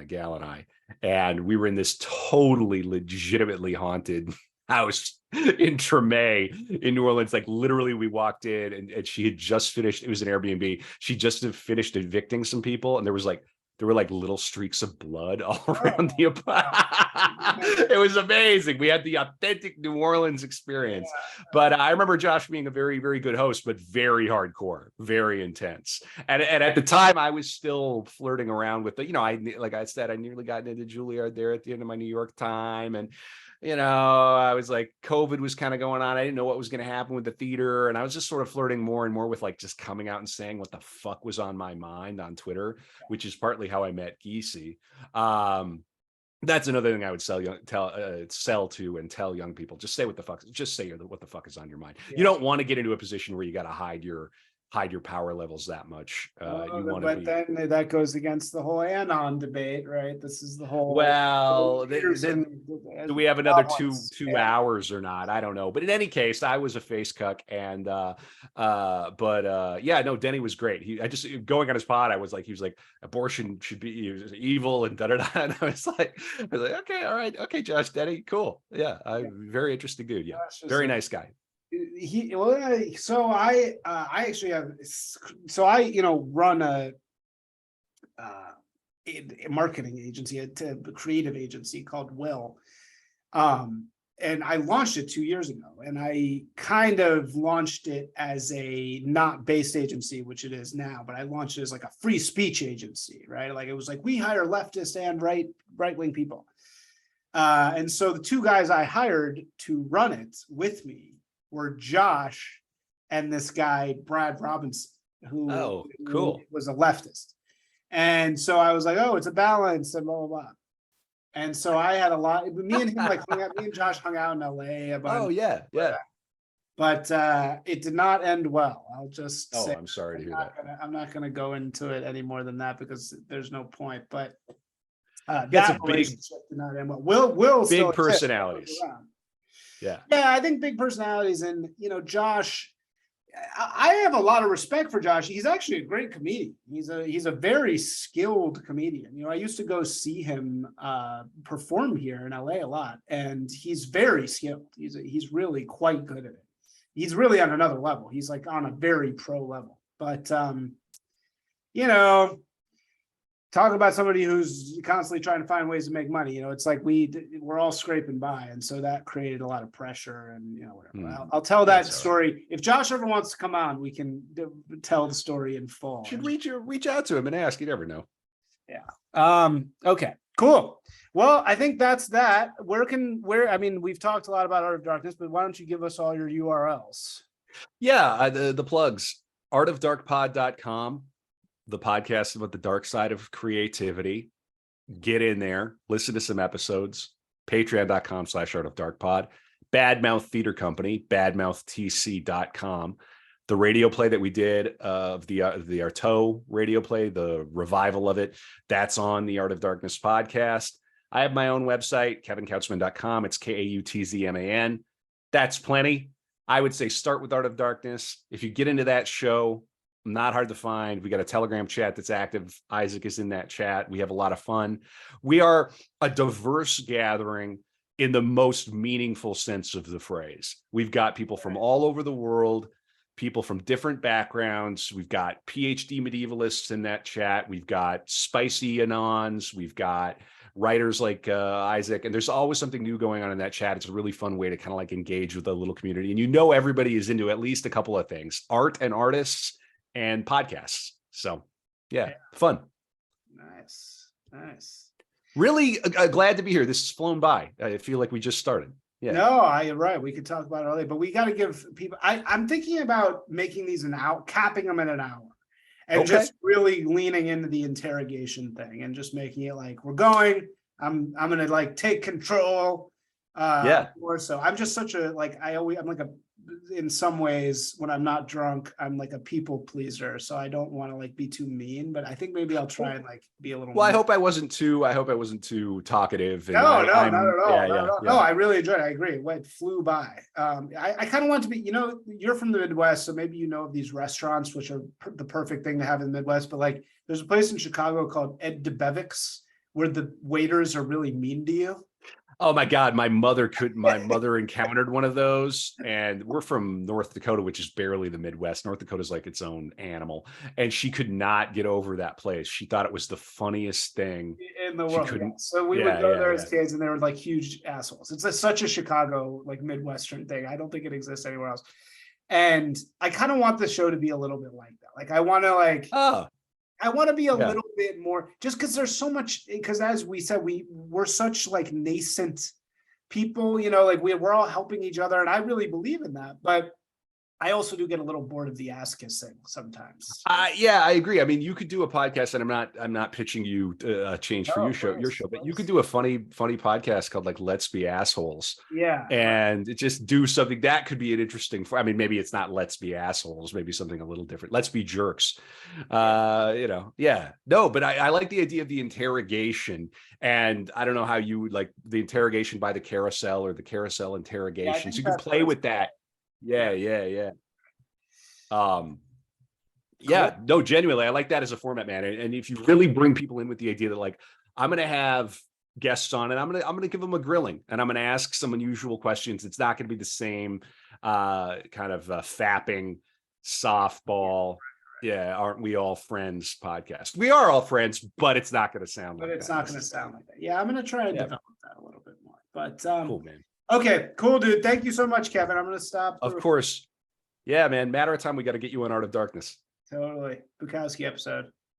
gal and I, and we were in this totally legitimately haunted house in Treme in New Orleans. Like literally we walked in and she had just finished, it was an Airbnb. She just had finished evicting some people, and there were like little streaks of blood all around the apartment. It was amazing. We had the authentic New Orleans experience. But I remember Josh being a very, very good host, but very hardcore, very intense. And at the time, I was still flirting around with the, like I said, I nearly got into Juilliard there at the end of my New York time. And I was like, COVID was kind of going on. I didn't know what was going to happen with the theater. And I was just sort of flirting more and more with like just coming out and saying what the fuck was on my mind on Twitter, which is partly how I met Giese. That's another thing I would sell to and tell young people. Just say what the fuck is on your mind. Yeah. You don't want to get into a position where you got to hide your power levels that much.
Then that goes against the whole anon debate, right? This is the whole.
Well, do we have another two hours or not? I don't know. But in any case, I was a face cuck, and Denny was great. He going on his pod, he was like, abortion should be evil and da da da. And I was like, okay, all right, okay, Josh, Denny, cool, yeah, I'm very interesting dude, yeah, very nice guy.
I actually have, run a marketing agency, a creative agency called Will, and I launched it 2 years ago, and I kind of launched it as a not based agency, which it is now, but I launched it as like a free speech agency, right? Like it was like, we hire leftist and right-wing people, and so the two guys I hired to run it with me were Josh and this guy, Brad Robinson, who was a leftist. And so I was like, oh, it's a balance and blah, blah, blah. And so I had a lot, me and him me and Josh hung out in LA. But it did not end well. I'll just say.
I'm sorry to hear that.
I'm not going to go into it any more than that because there's no point. But
that relationship
did not end well. Will
big still personalities.
Yeah, I think big personalities, and Josh, I have a lot of respect for Josh. He's actually a great comedian. He's a very skilled comedian. I used to go see him perform here in LA a lot, and he's very skilled. He's really quite good at it. He's really on another level. He's like on a very pro level. But talk about somebody who's constantly trying to find ways to make money. It's like we're all scraping by, and so that created a lot of pressure. And whatever. I'll tell that story. Right. If Josh ever wants to come on, we can tell the story in full.
Should reach out to him and ask. You never know.
Yeah. Okay. Cool. Well, I think that's that. We've talked a lot about Art of Darkness, but why don't you give us all your URLs?
Yeah, the plugs. artofdarkpod.com. The podcast about the dark side of creativity. Get in there, listen to some episodes. Patreon.com/artofdarkpod. Badmouth Theater Company, badmouthtc.com. The radio play that we did of the Artaud radio play, the revival of it, that's on the Art of Darkness podcast. I have my own website, kevinkautzman.com. It's Kautzman. That's plenty. I would say start with Art of Darkness. If you get into that show, not hard to find. We got a Telegram chat that's active. Isaac is in that chat. We have a lot of fun. We are a diverse gathering in the most meaningful sense of the phrase. We've got people from all over the world, people from different backgrounds. We've got PhD medievalists in that chat. We've got spicy anons. We've got writers like Isaac, and there's always something new going on in that chat. It's a really fun way to kind of like engage with a little community. And everybody is into at least a couple of things, art and artists, and podcasts. So yeah, fun.
Nice.
Really glad to be here. This has flown by. I feel like we just started. Yeah.
No, you're right. We could talk about it all day, but we got to give people, I'm thinking about making these an hour, capping them at an hour, and just really leaning into the interrogation thing and just making it like, we're going, I'm going to like take control. Or so I'm just such a, like, I'm like a in some ways, when I'm not drunk, I'm like a people pleaser. So I don't want to like be too mean, but I think maybe I'll try and like be a little
Well, I
mean.
hope I wasn't too talkative. And
No,
I,
no,
I'm,
not at all.
yeah,
Not
yeah,
at all.
yeah.
No, I really enjoyed it. I agree. It flew by. I kind of want to be, you know, you're from the Midwest, so maybe you know of these restaurants, which are the perfect thing to have in the Midwest. But like, there's a place in Chicago called Ed DeBevick's where the waiters are really mean to you.
Oh my God, my mother encountered one of those, and we're from North Dakota, which is barely the Midwest. North Dakota is like its own animal, and she could not get over that place. She thought it was the funniest thing
In the
she
world.
couldn't.
Yeah. So we would
Yeah,
go
yeah,
there
yeah.
as kids, and they were like huge assholes. It's such a Chicago, like Midwestern thing. I don't think it exists anywhere else. And I kind of want the show to be a little bit like that. Like,
Oh,
I want to be a
yeah.
little bit more, just because there's so much, because as we said, we're such like nascent people, you know, like we're all helping each other. And I really believe in that. But I also do get a little bored of the ass kissing sometimes.
Yeah, I agree. I mean, you could do a podcast, and I'm not pitching you a change for
No,
your show, but you could do a funny podcast called like Let's Be Assholes.
Yeah.
And just do something that could be an interesting, I mean, maybe it's not Let's Be Assholes, maybe something a little different. Let's Be Jerks. You know, yeah. No, but I like the idea of the interrogation. And I don't know how you would like the interrogation by the carousel or the carousel interrogations. You can play with that. Yeah. Yeah, no, genuinely, I like that as a format, man. And if you really bring people in with the idea that like, I'm going to have guests on and I'm going to give them a grilling, and I'm going to ask some unusual questions. It's not going to be the same kind of fapping softball. Yeah. Aren't we all friends podcast? We are all friends, but it's not going to sound like that.
But it's not going to sound like that. Yeah. I'm going to try to develop that a little bit more, but
cool, man.
Okay, cool, dude. Thank you so much, Kevin. I'm going to stop.
Of course. Yeah, man. Matter of time. We got to get you on Art of Darkness.
Totally. Bukowski episode.